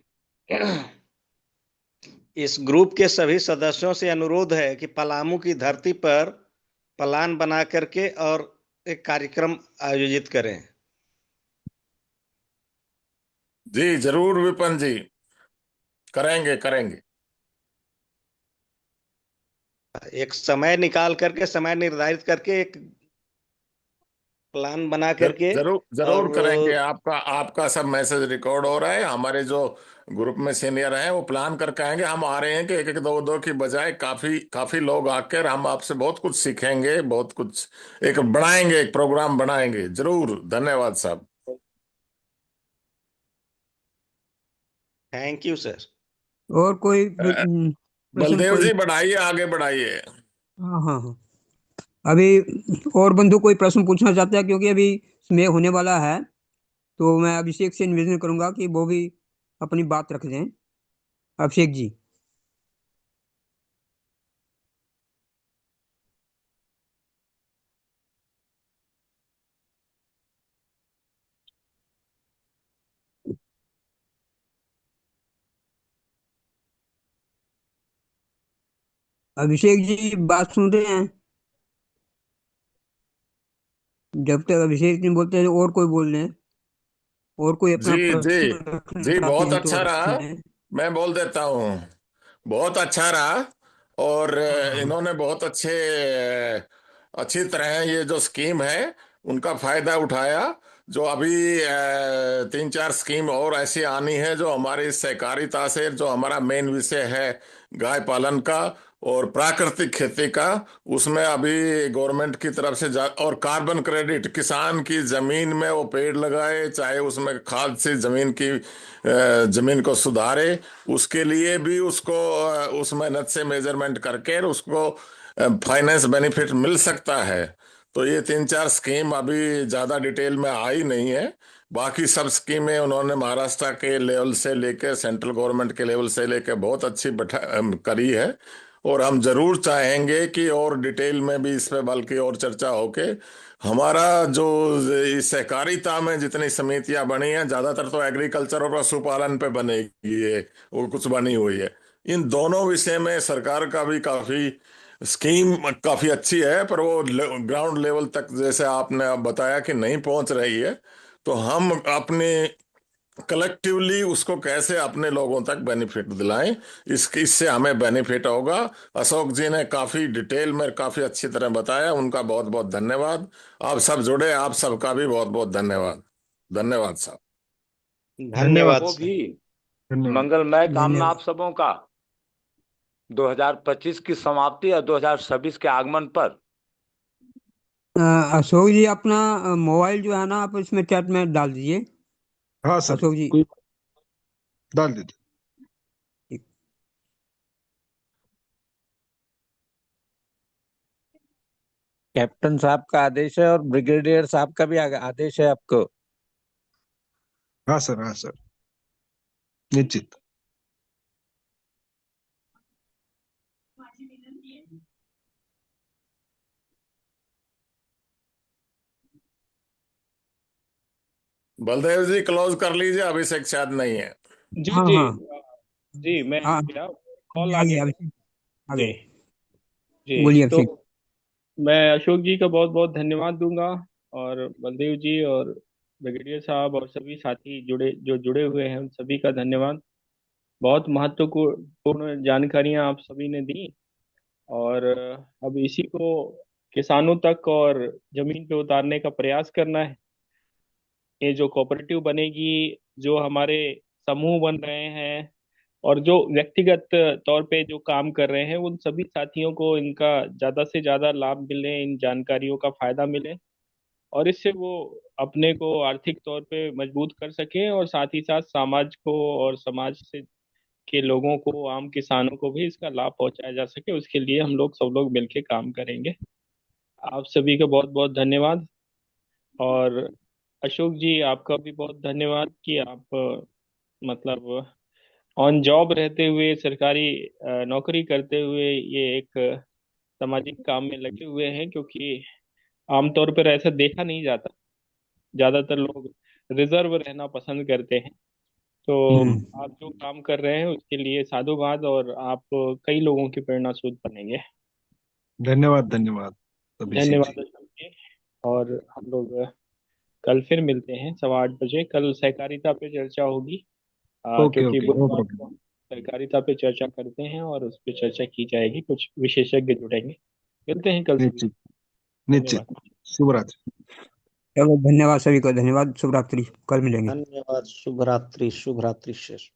इस ग्रुप के सभी सदस्यों से अनुरोध है कि पलामू की धरती पर प्लान बना करके और एक कार्यक्रम आयोजित करें। जी जरूर विपिन जी, करेंगे करेंगे। एक समय निकाल करके, समय निर्धारित करके एक प्लान बना करके जरूर जरूर और करेंगे। आपका आपका सब मैसेज रिकॉर्ड हो रहा है। हमारे जो ग्रुप में सीनियर हैं वो प्लान करके आएंगे। हम आ रहे हैं कि एक एक दो दो की बजाय काफी काफी लोग आकर हम आपसे बहुत कुछ सीखेंगे, बहुत कुछ एक बनाएंगे, एक प्रोग्राम बनाएंगे जरूर। धन्यवाद साहब। Thank you sir. और कोई प्रश्न? बलदेव कोई? जी बढ़ाइए, आगे बढ़ाइए। हाँ हाँ हाँ। अभी और बंधु कोई प्रश्न पूछना चाहते हैं? क्योंकि अभी समय होने वाला है, तो मैं अभिषेक से निवेदन करूंगा कि वो भी अपनी बात रख दें। अभिषेक जी। अभिषेक जी बात सुन रहे हैं? जब तक अभिषेक नहीं बोलते हैं, और कोई बोल रहे हैं, और कोई अपना जी जी प्रश्न रखना जी, चाहते बहुत हैं तो अच्छा रख रहा। लें। मैं बोल देता हूँ, बहुत अच्छा रहा। और हाँ हाँ हाँ। इन्होंने बहुत अच्छी तरह ये जो स्कीम है उनका फायदा उठाया। जो अभी 3 4 स्कीम और ऐसी आनी है जो हमारी सहकारिता से, जो हमारा मेन विषय है गाय पालन का और प्राकृतिक खेती का, उसमें अभी गवर्नमेंट की तरफ से और कार्बन क्रेडिट, किसान की जमीन में वो पेड़ लगाए, चाहे उसमें खाद से जमीन को सुधारे, उसके लिए भी उसको उस मेहनत से मेजरमेंट करके उसको फाइनेंस बेनिफिट मिल सकता है। तो ये 3 4 स्कीम अभी ज्यादा डिटेल में आई नहीं है। बाकी सब स्कीमें उन्होंने महाराष्ट्र के लेवल से लेकर सेंट्रल गवर्नमेंट के लेवल से लेकर बहुत अच्छी करी है। और हम जरूर चाहेंगे कि और डिटेल में भी इस पे बल्कि और चर्चा होके हमारा जो इस सहकारिता में जितनी समितियां बनी हैं, ज्यादातर तो एग्रीकल्चर और पशुपालन पे बनेगी ये, वो कुछ बनी हुई है। इन दोनों विषय में सरकार का भी काफी स्कीम काफी अच्छी है, पर वो ग्राउंड लेवल तक जैसे आपने अब बताया कि नहीं पहुंच रही है। तो हम अपने कलेक्टिवली उसको कैसे अपने लोगों तक बेनिफिट दिलाएं, इससे हमें बेनिफिट होगा। अशोक जी ने काफी डिटेल में काफी अच्छी तरह बताया, उनका बहुत बहुत धन्यवाद। आप सब जुड़े, आप सबका भी बहुत बहुत धन्यवाद। धन्यवाद साहब। धन्यवाद को सर। भी धन्यवाद। मंगलमय कामना आप धन्यवाद। सबों का 2025 की समाप्ति और 2026 के आगमन पर। अशोक जी अपना मोबाइल जो है ना, आप इसमें चैट में डाल दीजिए। हाँ सर, अशोक जी। कोई डाल दीजिए। कैप्टन साहब का आदेश है और ब्रिगेडियर साहब का भी आदेश है आपको। हाँ सर, हाँ सर, निश्चित। बलदेव जी क्लोज कर लीजिए, अभिषेक शायद नहीं है। जी हाँ जी। हाँ जी मैं हाँ, क्या कॉल आ आ गए गया। अभिषेक, आ जी गए। जी। बोलिए तो अभिषेक। मैं अशोक जी का बहुत बहुत धन्यवाद दूंगा, और बलदेव जी और ब्रिगेडियर साहब और सभी साथी जुड़े हुए हैं, उन सभी का धन्यवाद। बहुत महत्वपूर्ण जानकारियां आप सभी ने दी, और अब इसी को किसानों तक और जमीन पे उतारने का प्रयास करना है। ये जो कोऑपरेटिव बनेगी, जो हमारे समूह बन रहे हैं, और जो व्यक्तिगत तौर पे जो काम कर रहे हैं, उन सभी साथियों को इनका ज्यादा से ज्यादा लाभ मिले, इन जानकारियों का फायदा मिले, और इससे वो अपने को आर्थिक तौर पे मजबूत कर सके, और साथ ही साथ समाज को और समाज से के लोगों को, आम किसानों को भी इसका लाभ पहुंचाया जा सके, उसके लिए हम लोग सब लोग मिलकर काम करेंगे। आप सभी का बहुत बहुत धन्यवाद। और अशोक जी, आपका भी बहुत धन्यवाद कि आप मतलब ऑन जॉब रहते हुए, सरकारी नौकरी करते हुए, ये एक सामाजिक काम में लगे हुए हैं, क्योंकि आमतौर पर ऐसा देखा नहीं जाता। ज्यादातर लोग रिजर्व रहना पसंद करते हैं। तो हम्म। आप जो काम कर रहे हैं उसके लिए साधुवाद, और आप कई लोगों की प्रेरणा स्रोत बनेंगे। धन्यवाद, धन्यवाद अभिषेक जी। धन्यवाद अशोक जी। और हम लोग कल फिर मिलते हैं 8:15 बजे। कल सहकारिता पे चर्चा होगी, ओके क्योंकि ओके, नो बुधवार प्रॉब्लम। को सहकारिता पे चर्चा करते हैं, और उस पर चर्चा की जाएगी, कुछ विशेषज्ञ जुड़ेंगे। मिलते हैं कल सभी। निश्चित, निश्चित। धन्यवाद। शुभ रात्रि। चलो धन्यवाद सभी को, धन्यवाद, शुभ रात्रि, कल मिलेंगे। धन्यवाद। शुभ रात्रि, शुभ रात्रि शेष।